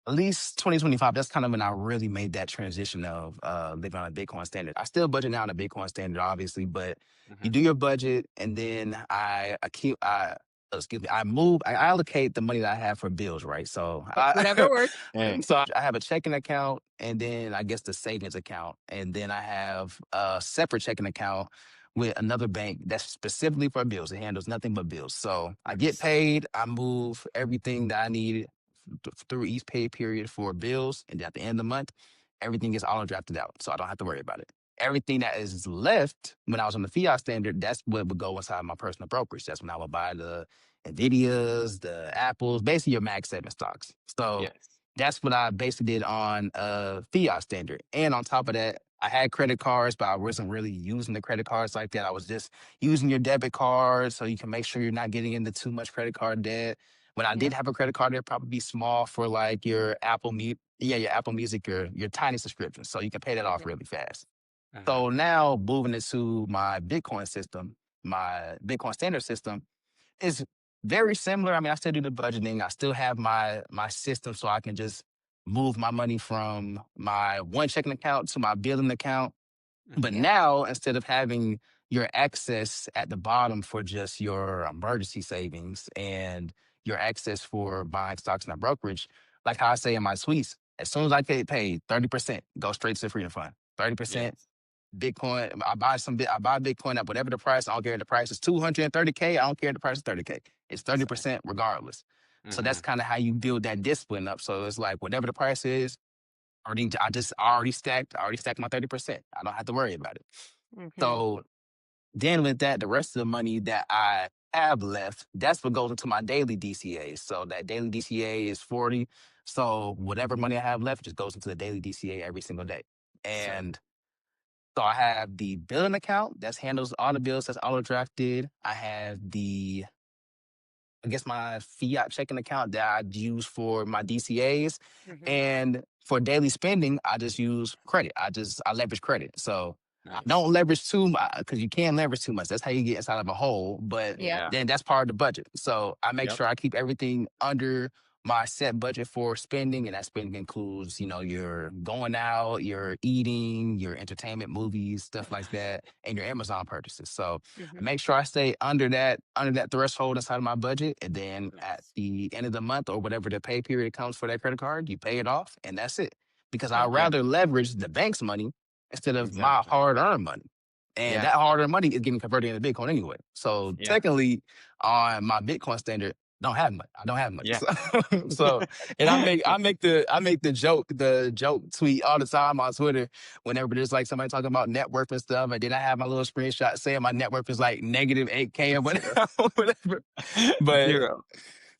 at least 2025, that's kind of when I really made that transition of living on a Bitcoin standard. I still budget now on a Bitcoin standard, obviously, but you Hmm. do your budget and then I allocate the money that I have for bills, right? So Whatever works. Hey. I have a checking account and then I guess the savings account. And then I have a separate checking account with another bank that's specifically for bills. It handles nothing but bills. So I get Nice. paid, I move everything that I need through each pay period for bills, and then at the end of the month, everything is auto drafted out, so I don't have to worry about it. Everything that is left when I was on the fiat standard, that's what would go inside my personal brokerage. That's when I would buy the Nvidias, the Apples, basically your Mag 7 stocks. So Yes. that's what I basically did on fiat standard. And on top of that, I had credit cards, but I wasn't really using the credit cards like that. I was just using your debit card so you can make sure you're not getting into too much credit card debt. When I Yeah. did have a credit card, it'd probably be small for like your Apple Music, your tiny subscription, so you can pay that off Yeah. really fast. Uh-huh. So now moving into my Bitcoin system, my Bitcoin standard system is very similar. I mean, I still do the budgeting. I still have my system, so I can just move my money from my one checking account to my billing account. But Hmm. Yeah. now, instead of having your access at the bottom for just your emergency savings and your access for buying stocks in a brokerage, like how I say in my tweets, as soon as I get paid, 30% go straight to the freedom fund. 30% Yes. Bitcoin. I buy Bitcoin at whatever the price. I don't care if the price is 230K. I don't care if the price is 30K. It's Same. 30% regardless. So Hmm. that's kind of how you build that discipline up. So it's like whatever the price is, I already stacked my 30%. I don't have to worry about it. Hmm. So then with that, the rest of the money that I have left, that's what goes into my daily DCA. So that daily DCA is 40. So whatever money I have left just goes into the daily DCA every single day. Sick. And so I have the billing account that handles all the bills that's auto drafted. I have I guess my fiat checking account that I use for my DCAs. Hmm. And for daily spending, I just use credit. I leverage credit. So I Nice. don't leverage too much because you can't leverage too much. That's how you get inside of a hole. But Yeah. Yeah. then that's part of the budget. So I make Yep. sure I keep everything under my set budget for spending. And that spending includes, your going out, your eating, your entertainment, movies, stuff like that, and your Amazon purchases. So I Hmm. make sure I stay under that threshold inside of my budget. And then at Nice. the end of the month or whatever the pay period comes for that credit card, you pay it off and that's it. Because I'd Yeah. Yeah. rather leverage the bank's money instead of my Exactly. hard-earned money. And Yeah. that hard-earned money is getting converted into Bitcoin anyway. So Yeah. technically, on my Bitcoin standard, don't have money. I don't have money. Yeah. So, and I make the joke tweet all the time on Twitter whenever there's like somebody talking about net worth and stuff. And then I have my little screenshot saying my net worth is like negative 8K or Zero. whatever. Whatever. But Zero.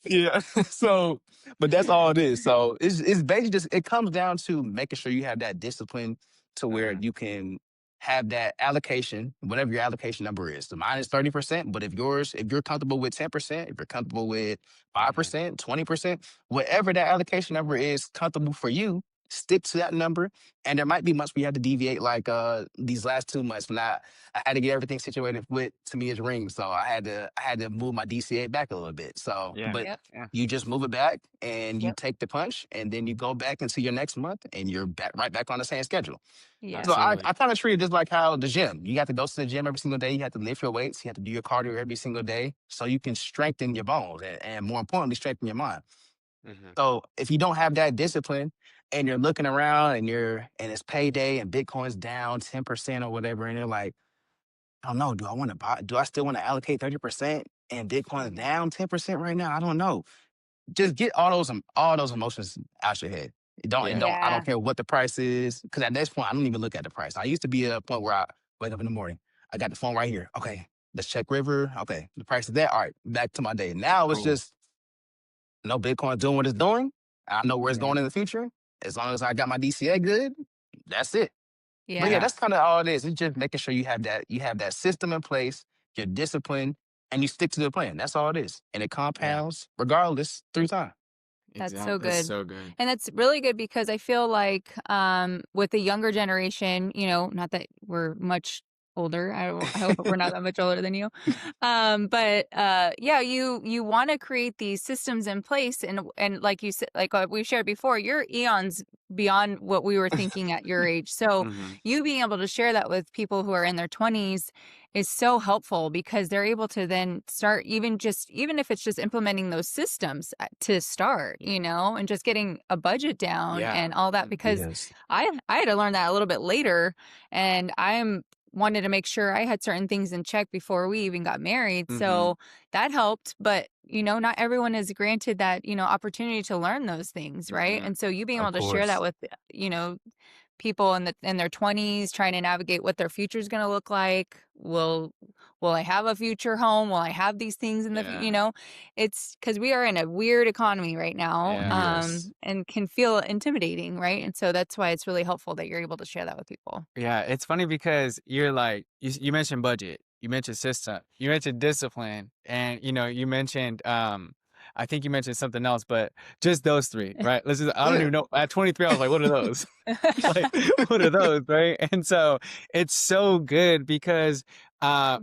yeah, so but that's all it is. So it's basically just it comes down to making sure you have that discipline to where Uh-huh. you can. have that allocation, whatever your allocation number is. So mine is 30%, but if you're comfortable with 10%, if you're comfortable with Mhm. 5%, 20%, whatever that allocation number is comfortable for you, stick to that number. And there might be months where you have to deviate, like these last 2 months when I had to get everything situated with Tamia's ring. So I had to move my DCA back a little bit. So, Yeah. but Yep. Yeah. you just move it back and you Yep. take the punch and then you go back into your next month and you're back right back on the same schedule. Yeah. So Absolutely. I kind of treat it just like how the gym. You have to go to the gym every single day. You have to lift your weights. You have to do your cardio every single day so you can strengthen your bones and more importantly, strengthen your mind. Mhm. So if you don't have that discipline and you're looking around and it's payday and Bitcoin's down 10% or whatever, and you're like, I don't know, do I want to buy? Do I still want to allocate 30% and Bitcoin's Mhm. down 10% right now? I don't know. Just get all those emotions out your head. It Yeah. don't I Yeah. don't care what the price is. Cause at this point, I don't even look at the price. I used to be at a point where I wake up in the morning. I got the phone right here. Okay, let's check River. Okay, the price is that. All right, back to my day. Now it's Cool. just Bitcoin doing what it's doing. I know where it's Yeah. going in the future. As long as I got my DCA good, that's it. But yeah, Yeah. Yeah. that's kind of all it is. It's just making sure you have that system in place, you're disciplined, and you stick to the plan. That's all it is. And it Yeah. compounds regardless through time. That's so Exactly. That's good. so good. And that's really good because I feel like with the younger generation, not that we're much older. I hope we're not that much older than you. But yeah, you want to create these systems in place and like you said, like we've shared before, you're eons beyond what we were thinking at your age. So Mhm. you being able to share that with people who are in their 20s is so helpful because they're able to then start even if it's just implementing those systems to start, and just getting a budget down Yeah. and all that because Yes. I had to learn that a little bit later and I'm wanted to make sure I had certain things in check before we even got married. Mhm. So that helped, but not everyone is granted that, opportunity to learn those things, right? Mhm. And so you being Of able to share that course. with, people in their 20s trying to navigate what their future is going to look like. Will I have a future home? Will I have these things in Yeah. it's because we are in a weird economy right now, Yeah. Yes. and can feel intimidating, right? And so that's why it's really helpful that you're able to share that with people. Yeah, it's funny because you're like you mentioned budget, you mentioned system, you mentioned discipline, and you mentioned I think you mentioned something else, but just those three, right? Let's just, I don't Yeah. even know. At 23, I was like, what are those? Like, what are those, right? And so it's so good because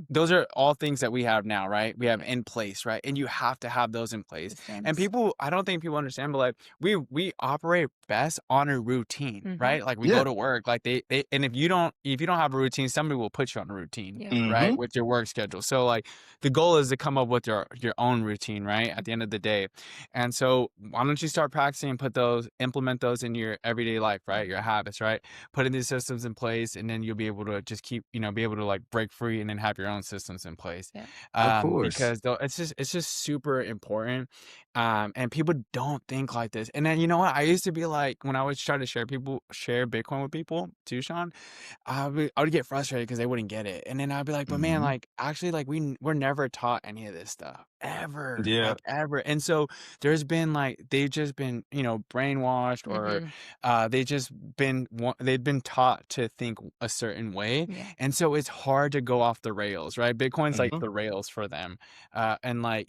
those are all things that we have now, right? We have Right. in place, right? And you have to have those in place. And Systems. people, I don't think people understand, but like we operate best on a routine, Mm-hmm. right? Like we go Yeah. to work, like they and if you don't have a routine, somebody will put you on a routine, Yep. right? Mm-hmm. With your work schedule. So like the goal is to come up with your own routine, right? At the end of the day. And so why don't you start practicing and implement those in your everyday life, right? Your habits, right? Putting these systems in place, and then you'll be able to just keep, be able to like break free and then have your own systems in place. Yep. Of course. Because though it's just super important. And people don't think like this. And then you know what? I used to be like when I was trying to share Bitcoin with people too, Sean. I would get frustrated because they wouldn't get it, and then I'd be like, "But man, Mm-hmm. like actually, like we're never taught any of this stuff ever, Yeah. like ever." And so there's been like they've just been brainwashed or Mm-hmm. they've been taught to think a certain way, Yeah. and so it's hard to go off the rails, right? Bitcoin's like Mm-hmm. the rails for them, and like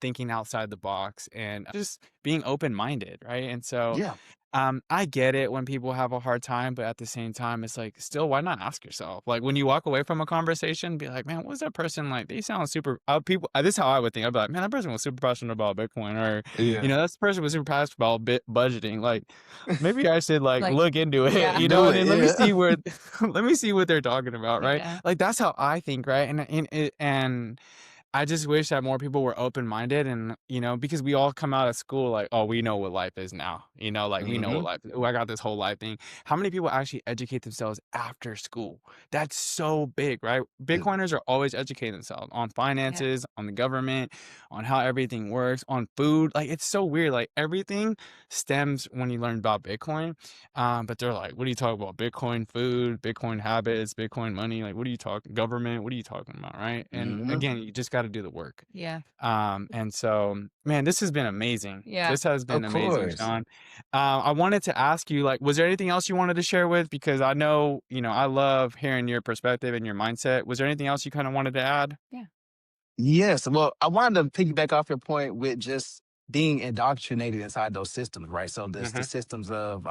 thinking outside the box and just being open minded, right? And so Yeah. I get it when people have a hard time, but at the same time, it's like, still, why not ask yourself? Like when you walk away from a conversation, be like, man, what was that person like? They sound super. This is how I would think. I'd be like, man, that person was super passionate about Bitcoin, or Yeah. that person was super passionate about budgeting. Like maybe I should like Like, look into it, yeah. Do and it. then let me Yeah. see where, let me see what they're talking about, right? Yeah. Like that's how I think, right? And I just wish that more people were open-minded and, because we all come out of school like, oh, we know what life is now. Like we know Mm-hmm. what life is. Oh, I got this whole life thing. How many people actually educate themselves after school? That's so big, right? Bitcoiners are always educating themselves on Yeah. finances, on the government, on how everything works, on food. Like it's so weird. Like everything stems when you learn about Bitcoin. But they're like, what are you talking about? Bitcoin food, Bitcoin habits, Bitcoin money. Like, what are you talking? Government? What are you talking about? Right? And Mm-hmm. again, you just got got to do the work. Yeah. And so, man, this has been amazing. Yeah. This has Of been amazing, course. Shawn. I wanted to ask you, like, was there anything else you wanted to share with? Because I know, I love hearing your perspective and your mindset. Was there anything else you kind of wanted to add? Yeah. Yes. Well, I wanted to piggyback off your point with just being indoctrinated inside those systems, right? So this the Hmm. systems of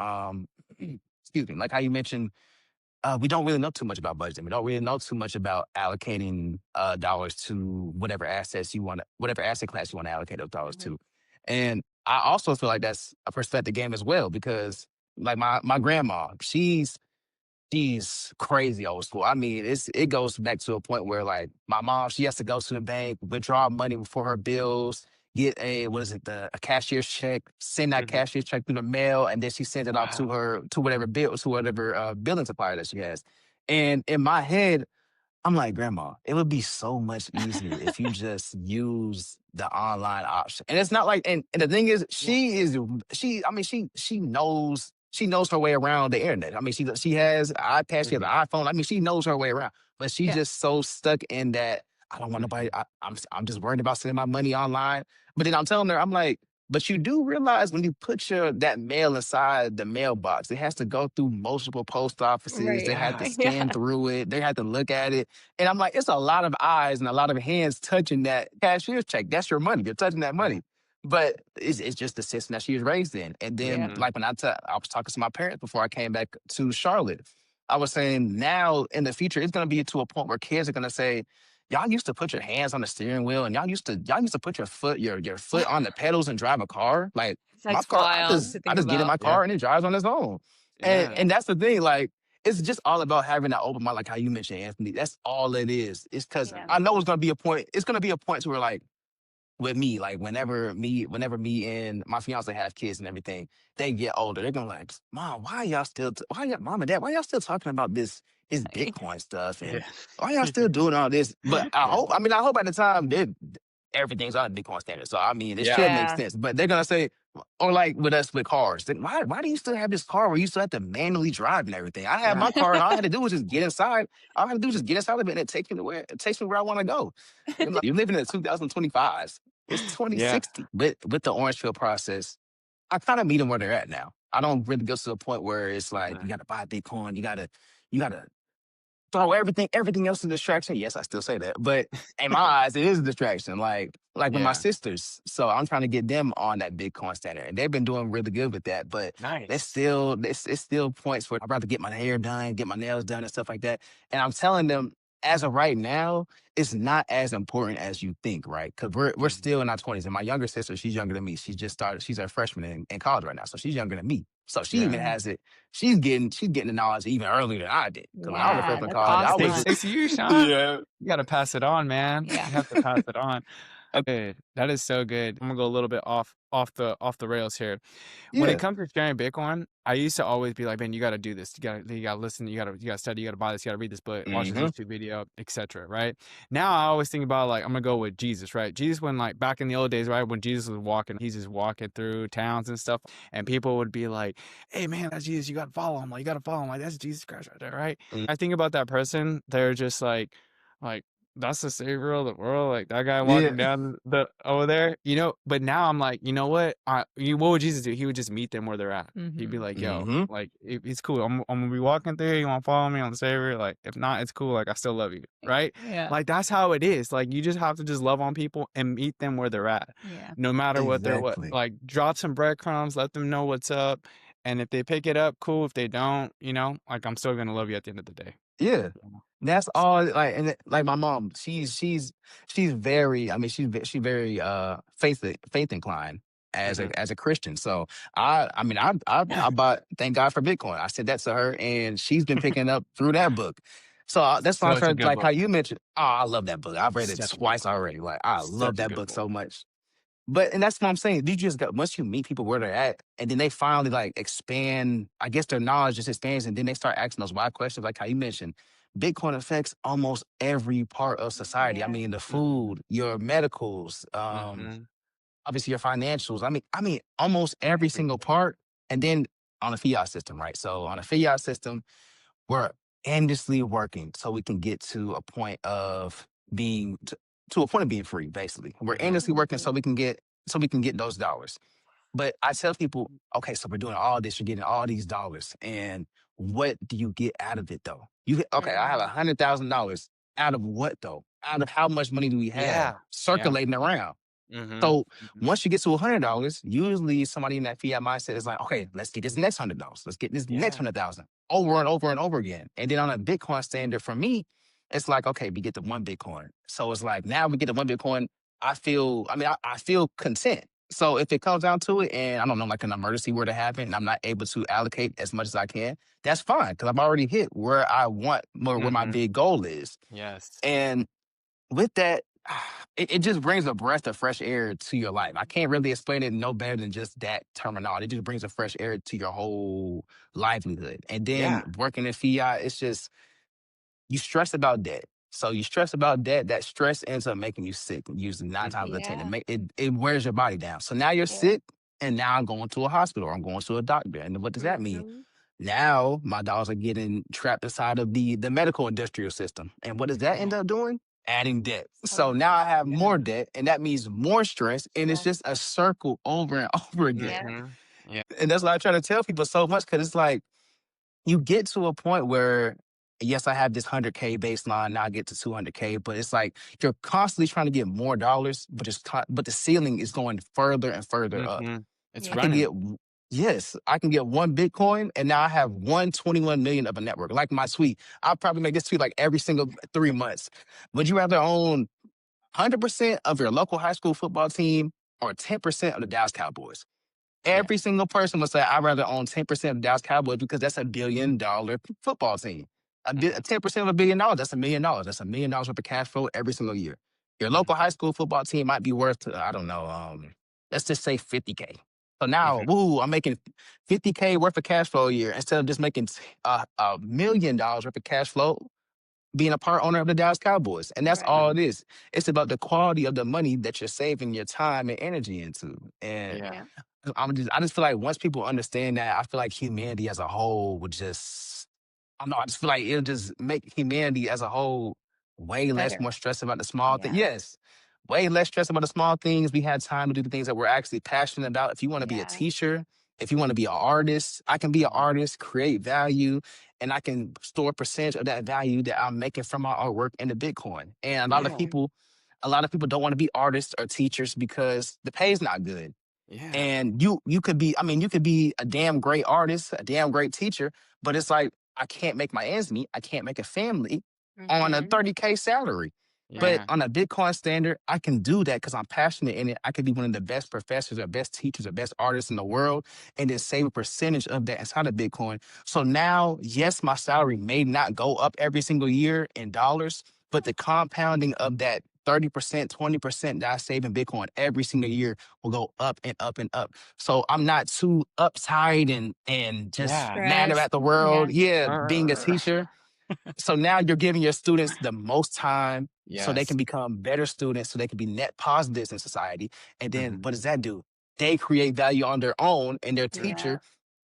excuse me, like how you mentioned, we don't really know too much about budgeting. We don't really know too much about allocating dollars to whatever asset class you want to allocate those dollars Mhm. to. And I also feel like that's a perspective game as well, because like my grandma, she's crazy old school. I mean, it goes back to a point where like my mom, she has to go to the bank, withdraw money for her bills, get a cashier's check, send that Hmm. cashier's check through the mail, and then she sends it off to Wow. her to whatever billing supplier that she has. And in my head, I'm like, Grandma, it would be so much easier if you just use the online option. And it's not like, and the thing is, Yeah. I mean, she knows her way around the internet. I mean, she has an iPad, she has an Hmm. iPhone. I mean, she knows her way around, but she's Yeah. just so stuck in that. I don't want nobody. Hmm. I'm just worried about sending my money online. But then I'm telling her, I'm like, but you do realize when you put that mail inside the mailbox, it has to go through multiple post offices. Right. They have Yeah. to scan Yeah. through it. They have to look at it. And I'm like, it's a lot of eyes and a lot of hands touching that cashier's check. That's your money. You're touching that Yeah. money. But it's just the system that she was raised in. And then, Yeah. Hmm. like I was talking to my parents before I came back to Charlotte. I was saying now in the future, it's going to be to a point where kids are going to say, y'all used to put your hands on the steering wheel and y'all used to put your foot on the pedals and drive a car. Like my That's car, wild to I think just get in about. my Yeah. car and it drives on its own. And Yeah. and that's the thing, like it's just all about having that open mind, like how you mentioned, Anthony. That's all it is. It's because Yeah. I know it's gonna be a point. It's gonna be a point to where like with me, like whenever me and my fiance have kids and everything, they get older. They're gonna like, Mom, Mom and Dad, why y'all still talking about this Bitcoin stuff and Yeah. why y'all still doing all this? But Yeah. I hope at the time everything's on the Bitcoin standard. So I mean, it Yeah. should make Yeah. sense. But they're gonna say, or like with us with cars, then why do you still have this car where you still have to manually drive and everything? I have my Right. car and all I had to do was just get inside. All I had to do was just get inside of it and it takes me where I want to go. And like, you're living in 2025. It's Yeah. 2060. But with the orange field process, I kind of meet them where they're at now. I don't really go to the point where it's like you Right. gotta buy Bitcoin, you gotta throw everything else is a distraction. Yes, I still say that, but in my eyes, it is a distraction. Like with my Yeah. sisters, so I'm trying to get them on that Bitcoin standard, and they've been doing really good with that. But Nice. it's still points where I'd rather get my hair done, get my nails done, and stuff like that. And I'm telling them, as of right now, it's not as important as you think, right? Because we're Mhm. still in our 20s, and my younger sister, she's younger than me. She just started. She's a freshman in college right now, so she's younger than me. So she Yeah. even Mhm. has it. She's getting the knowledge even earlier than I did. Because when I was a Yeah. freshman in That's college, I It was takes awesome. just takes you, Shawn. yeah. You gotta pass it on, man. Yeah. You have to pass it on. Good. That is so good. I'm gonna go a little bit off the rails here. When it Yeah. comes to sharing Bitcoin, I used to always be like, man, you gotta do this. You gotta listen, you gotta study, you gotta buy this, you gotta read this book, watch this Mhm. YouTube video, etc. Right? Now I always think about like I'm gonna go with Jesus, right? Jesus when like back in the old days, right? When Jesus was walking, he's just walking through towns and stuff, and people would be like, hey man, that's Jesus, you gotta follow him, like you gotta follow him, like that's Jesus Christ right there, right? Mm. I think about that person, they're just like that's the savior of the world, like that guy Yeah. walking down the over there, But now I'm like, you know what? What would Jesus do? He would just meet them where they're at. He'd be Mhm. like, yo, Mhm. like it's cool. I'm gonna be walking through. You want to follow me on the savior? Like, if not, it's cool. Like, I still love you, right? Yeah. Like that's how it is. Like you just have to just love on people and meet them where they're at, Yeah. no matter what they're what. Exactly. Like, drop some breadcrumbs, let them know what's up, and if they pick it up, cool. If they don't, like I'm still gonna love you at the end of the day. Yeah. You know? That's all like like my mom, she's very, I mean, she's very faith inclined Mhm. as a Christian. So I mean I Yeah. bought Thank God for Bitcoin. I said that to her and she's been picking up through that book. So that's why I Such a started good like how book. you mentioned. Oh, I love that book. I've read it Such a good twice book. already. Like I love Such a that good book book. so much. But and that's what I'm saying. You just got once you meet people where they're at, and then they finally like expand. I guess their knowledge just expands, and then they start asking those why questions, like how you mentioned. Bitcoin affects almost every part of society. I Yeah. mean, the Mhm. food, your medicals, Mhm. obviously your financials. I mean, almost every single Everything. part. And then on a fiat system, right? So on a fiat system, we're endlessly working so we can get to a point of being to a point of being free, basically. We're endlessly working Mhm. so we can get those dollars. But I tell people, okay, so we're doing all this, you're getting all these dollars, and what do you get out of it though? Okay, I have Mhm. $100,000 out of what though? Out of how much money do we have Yeah. Yeah. circulating around? Mhm. So Mhm. once you get to $100, usually somebody in that fiat mindset is like, okay, let's get this next $100. Let's get this next Yeah. 100,000 over and over and over again. And then on a Bitcoin standard for me, it's like, okay, we get the one Bitcoin. So it's like now we get the one Bitcoin. I feel content. So if it comes down to it and I don't know, like an emergency were to happen and I'm not able to allocate as much as I can, that's fine because I've already hit where I want, where my Mhm. big goal is. Yes. And with that, it just brings a breath of fresh air to your life. I can't really explain it no better than just that terminology. It just brings a fresh air to your whole livelihood. And then Yeah. working in fiat, it's just you stress about debt. So you stress about debt, that stress ends up making you sick, usually nine times out of 10. Yeah. It wears your body down. So now you're Yeah. sick, and now I'm going to a hospital or I'm going to a doctor. And what does that mean? Mhm. Now my dollars are getting trapped inside of the medical industrial system. And what does that Yeah. end up doing? Adding debt. So Oh, now I have Yeah. more debt, and that means more stress. And it's stress. just a circle over and over again. Yeah. Mhm. Yeah. And that's why I try to tell people so much because it's like you get to a point where, yes, I have this 100K baseline. Now I get to 200K, but it's like you're constantly trying to get more dollars, but the ceiling is going further and further up. Mhm. It's I can Yeah. running. get yes, I can get one Bitcoin, and now I have 121 million of a network. Like my tweet, I'll probably make this tweet like every single 3 months. Would you rather own 100% of your local high school football team or 10% of the Dallas Cowboys? Yeah. Every single person would say, I'd rather own 10% of the Dallas Cowboys because that's $1 billion football team. Mhm. 10% of $1 billion, that's $1 million. That's $1 million worth of cash flow every single year. Your local high school football team might be worth, I don't know, let's just say 50K. So now, Mhm. woo, I'm making 50K worth of cash flow a year instead of just making $1 million worth of cash flow being a part owner of the Dallas Cowboys. And that's all Right. it is. It's about the quality of the money that you're saving your time and energy into. And Yeah. Yeah. I just feel like once people understand that, I feel like humanity as a whole would just, I don't know, I just feel like it'll just make humanity as a whole way less Better. more stressed about the small things. Yeah. Yes, way less stressed about the small things. We had time to do the things that we're actually passionate about. If you want to be a Yeah. teacher, if you want to be an artist, I can be an Mhm. artist, create value, and I can store a percentage of that value that I'm making from my artwork into Bitcoin. And Yeah. a lot of people don't want to be artists or teachers because the pay is not good. Yeah. And you could be, I mean, you could be a damn great artist, a damn great teacher, but it's like I can't make my ends meet. I can't make a family on a Mhm. 30K salary. But Right. Yeah. on a Bitcoin standard, I can do that because I'm passionate in it. I could be one of the best professors or best teachers or best artists in the world and then save a percentage of that inside of Bitcoin. So now, yes, my salary may not go up every single year in dollars, but the compounding of that 30%, 20% that I save in Bitcoin every single year will go up and up and up. So I'm not too uptight and just Yeah. mad Stress. about the Yeah. world. Yeah, being a Brr. teacher. So now you're giving your students the most time so they Yes. can become better students, so they can be net positives in society. And then Mhm. what does that do? They create value on their own, and their Yeah. teacher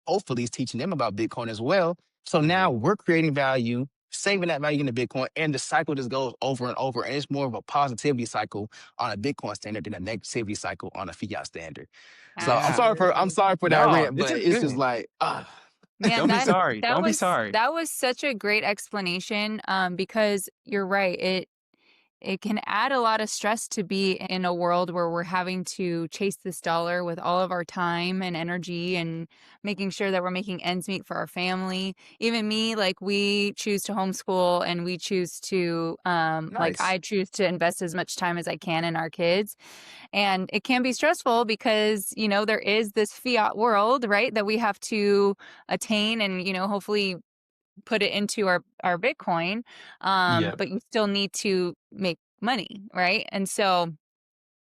hopefully is teaching them about Bitcoin as well. So now Mhm. we're creating value, saving that value into Bitcoin, and the cycle just goes over and over. And it's more of a positivity cycle on a Bitcoin standard than a negativity cycle on a fiat standard. So Yeah. I'm Absolutely. sorry for that No, rant, this but is it's just good. like Man, Don't be that sorry. that Don't be was sorry. that was such a great explanation, because you're right. It can add a lot of stress to be in a world where we're having to chase this dollar with all of our time and energy and making sure that we're making ends meet for our family. Even me, like we choose to homeschool and we choose to like nice. I choose to invest as much time as I can in our kids. And it can be stressful because, there is this fiat world, right, that we have to attain and, hopefully put it into our Bitcoin. Yep. But you still need to make money, right? And so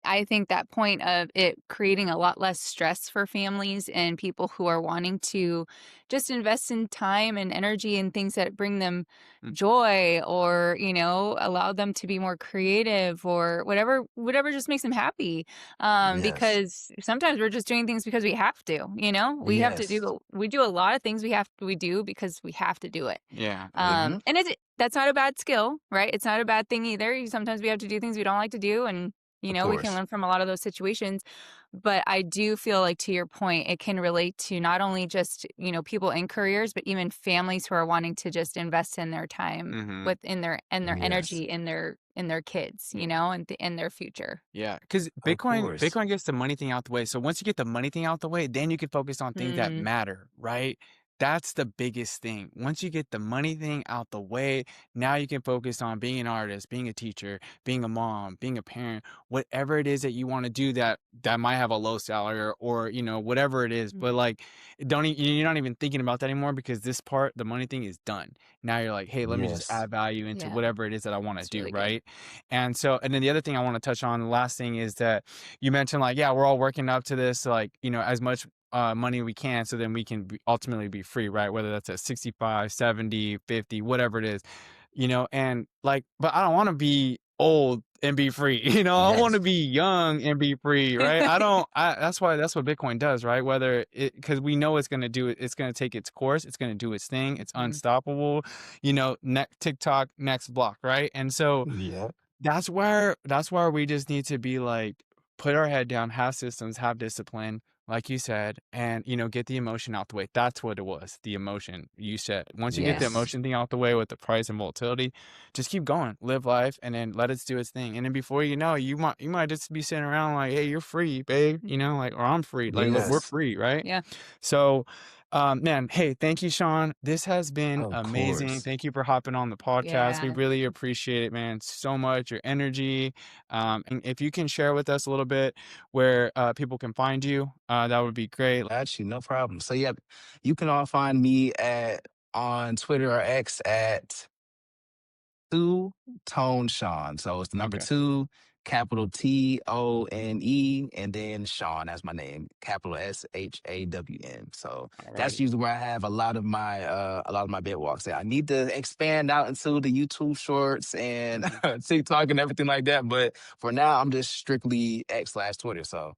I think that point of it creating a lot less stress for families and people who are wanting to just invest in time and energy and things that bring them Mm. joy or, allow them to be more creative or whatever just makes them happy. Yes. Because sometimes we're just doing things because we have to, Yes. we do a lot of things we do because we have to do it. Yeah. Hmm. And that's not a bad skill, right? It's not a bad thing either. Sometimes we have to do things we don't like to do, and Of we can course. learn from a lot of those situations. But I do feel like, to your point, it can relate to not only just, people in careers, but even families who are wanting to just invest in their time Mhm. within their Yes. energy in their kids, and in their future. Yeah, because Of course. Bitcoin gets the money thing out the way. So once you get the money thing out the way, then you can focus on things that Mm, matter, right? That's the biggest thing. Once you get the money thing out the way, now you can focus on being an artist, being a teacher, being a mom, being a parent, whatever it is that you want to do that might have a low salary or whatever it is. mm, But like, you're not even thinking about that anymore because this part, the money thing is done. Now you're like, hey, let me just Yes. add value into yeah, whatever it is that I want to it's do, really good. right? And then the other thing I want to touch on, the last thing is that you mentioned like, yeah, we're all working up to this, like, as much money we can so then we can ultimately be free, right? Whether that's at 65, 70, 50, whatever it is, and like, but I don't want to be old and be free. I want to Yes. be young and be free, right? That's what Bitcoin does, right? Because we know it's going to take its course, it's going to do its thing, it's Mhm. unstoppable, next TikTok, next block, right? And so, Yeah. that's where we just need to be like, put our head down, have systems, have discipline, like you said, and get the emotion out the way. That's what it was, the emotion you said. Once you get the Yes. Yes. emotion thing out the way with the price and volatility, just keep going, live life, and then let it do its thing. And then before you know, you might just be sitting around like, hey, you're free, babe, like, or I'm free, like, look, we're Yes. free, right? Yeah. So, man, hey, thank you, Shawn. This has been Of amazing. course. Thank you for hopping on the podcast. We Yeah. really appreciate it, man, so much, your energy. And if you can share with us a little bit where people can find you, that would be great. Got you. No problem. So yeah, you can all find me at on Twitter or X at Two Tone Sean. So it's the number Okay. two, capital Tone, and then Sean. That's my name, capital SHAWN. So All that's righty. usually where I have a lot of my bit walks. I need to expand out into the YouTube shorts and Mhm. TikTok and everything like that. But for now, I'm just strictly X/Twitter. So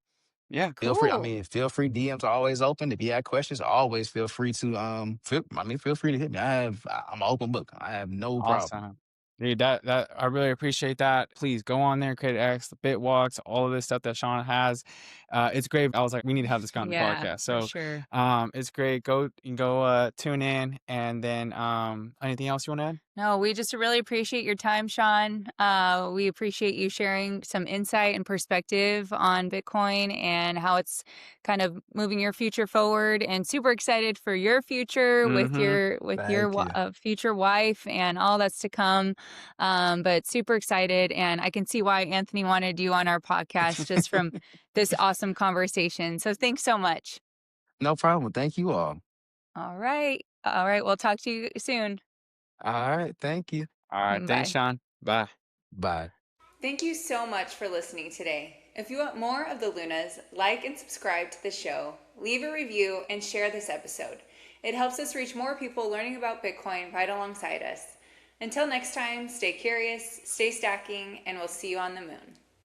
Yeah, feel free. I Cool. mean, feel free. DMs are always open. If you have questions, always feel free to feel free to hit me. I'm an open book. I have no problem. awesome. Dude, that I really appreciate that. Please go on there, create X, the bit walks, all of this stuff that Shawn has. It's great. I was like, we need to have this guy on the Yeah, podcast. for So, sure. it's great. Go tune in, and then anything else you want to add? No, we just really appreciate your time, Shawn. We appreciate you sharing some insight and perspective on Bitcoin and how it's kind of moving your future forward. And super excited for your future with Mm-hmm. Thank you. future wife and all that's to come. But super excited, and I can see why Anthony wanted you on our podcast just from this awesome conversation. So thanks so much. No problem. Thank you all. All right, all right. We'll talk to you soon. All right. Thank you. All right. Thanks, Bye. Shawn. Bye. Bye. Thank you so much for listening today. If you want more of the Lunas, like and subscribe to the show, leave a review, and share this episode. It helps us reach more people learning about Bitcoin right alongside us. Until next time, stay curious, stay stacking, and we'll see you on the moon.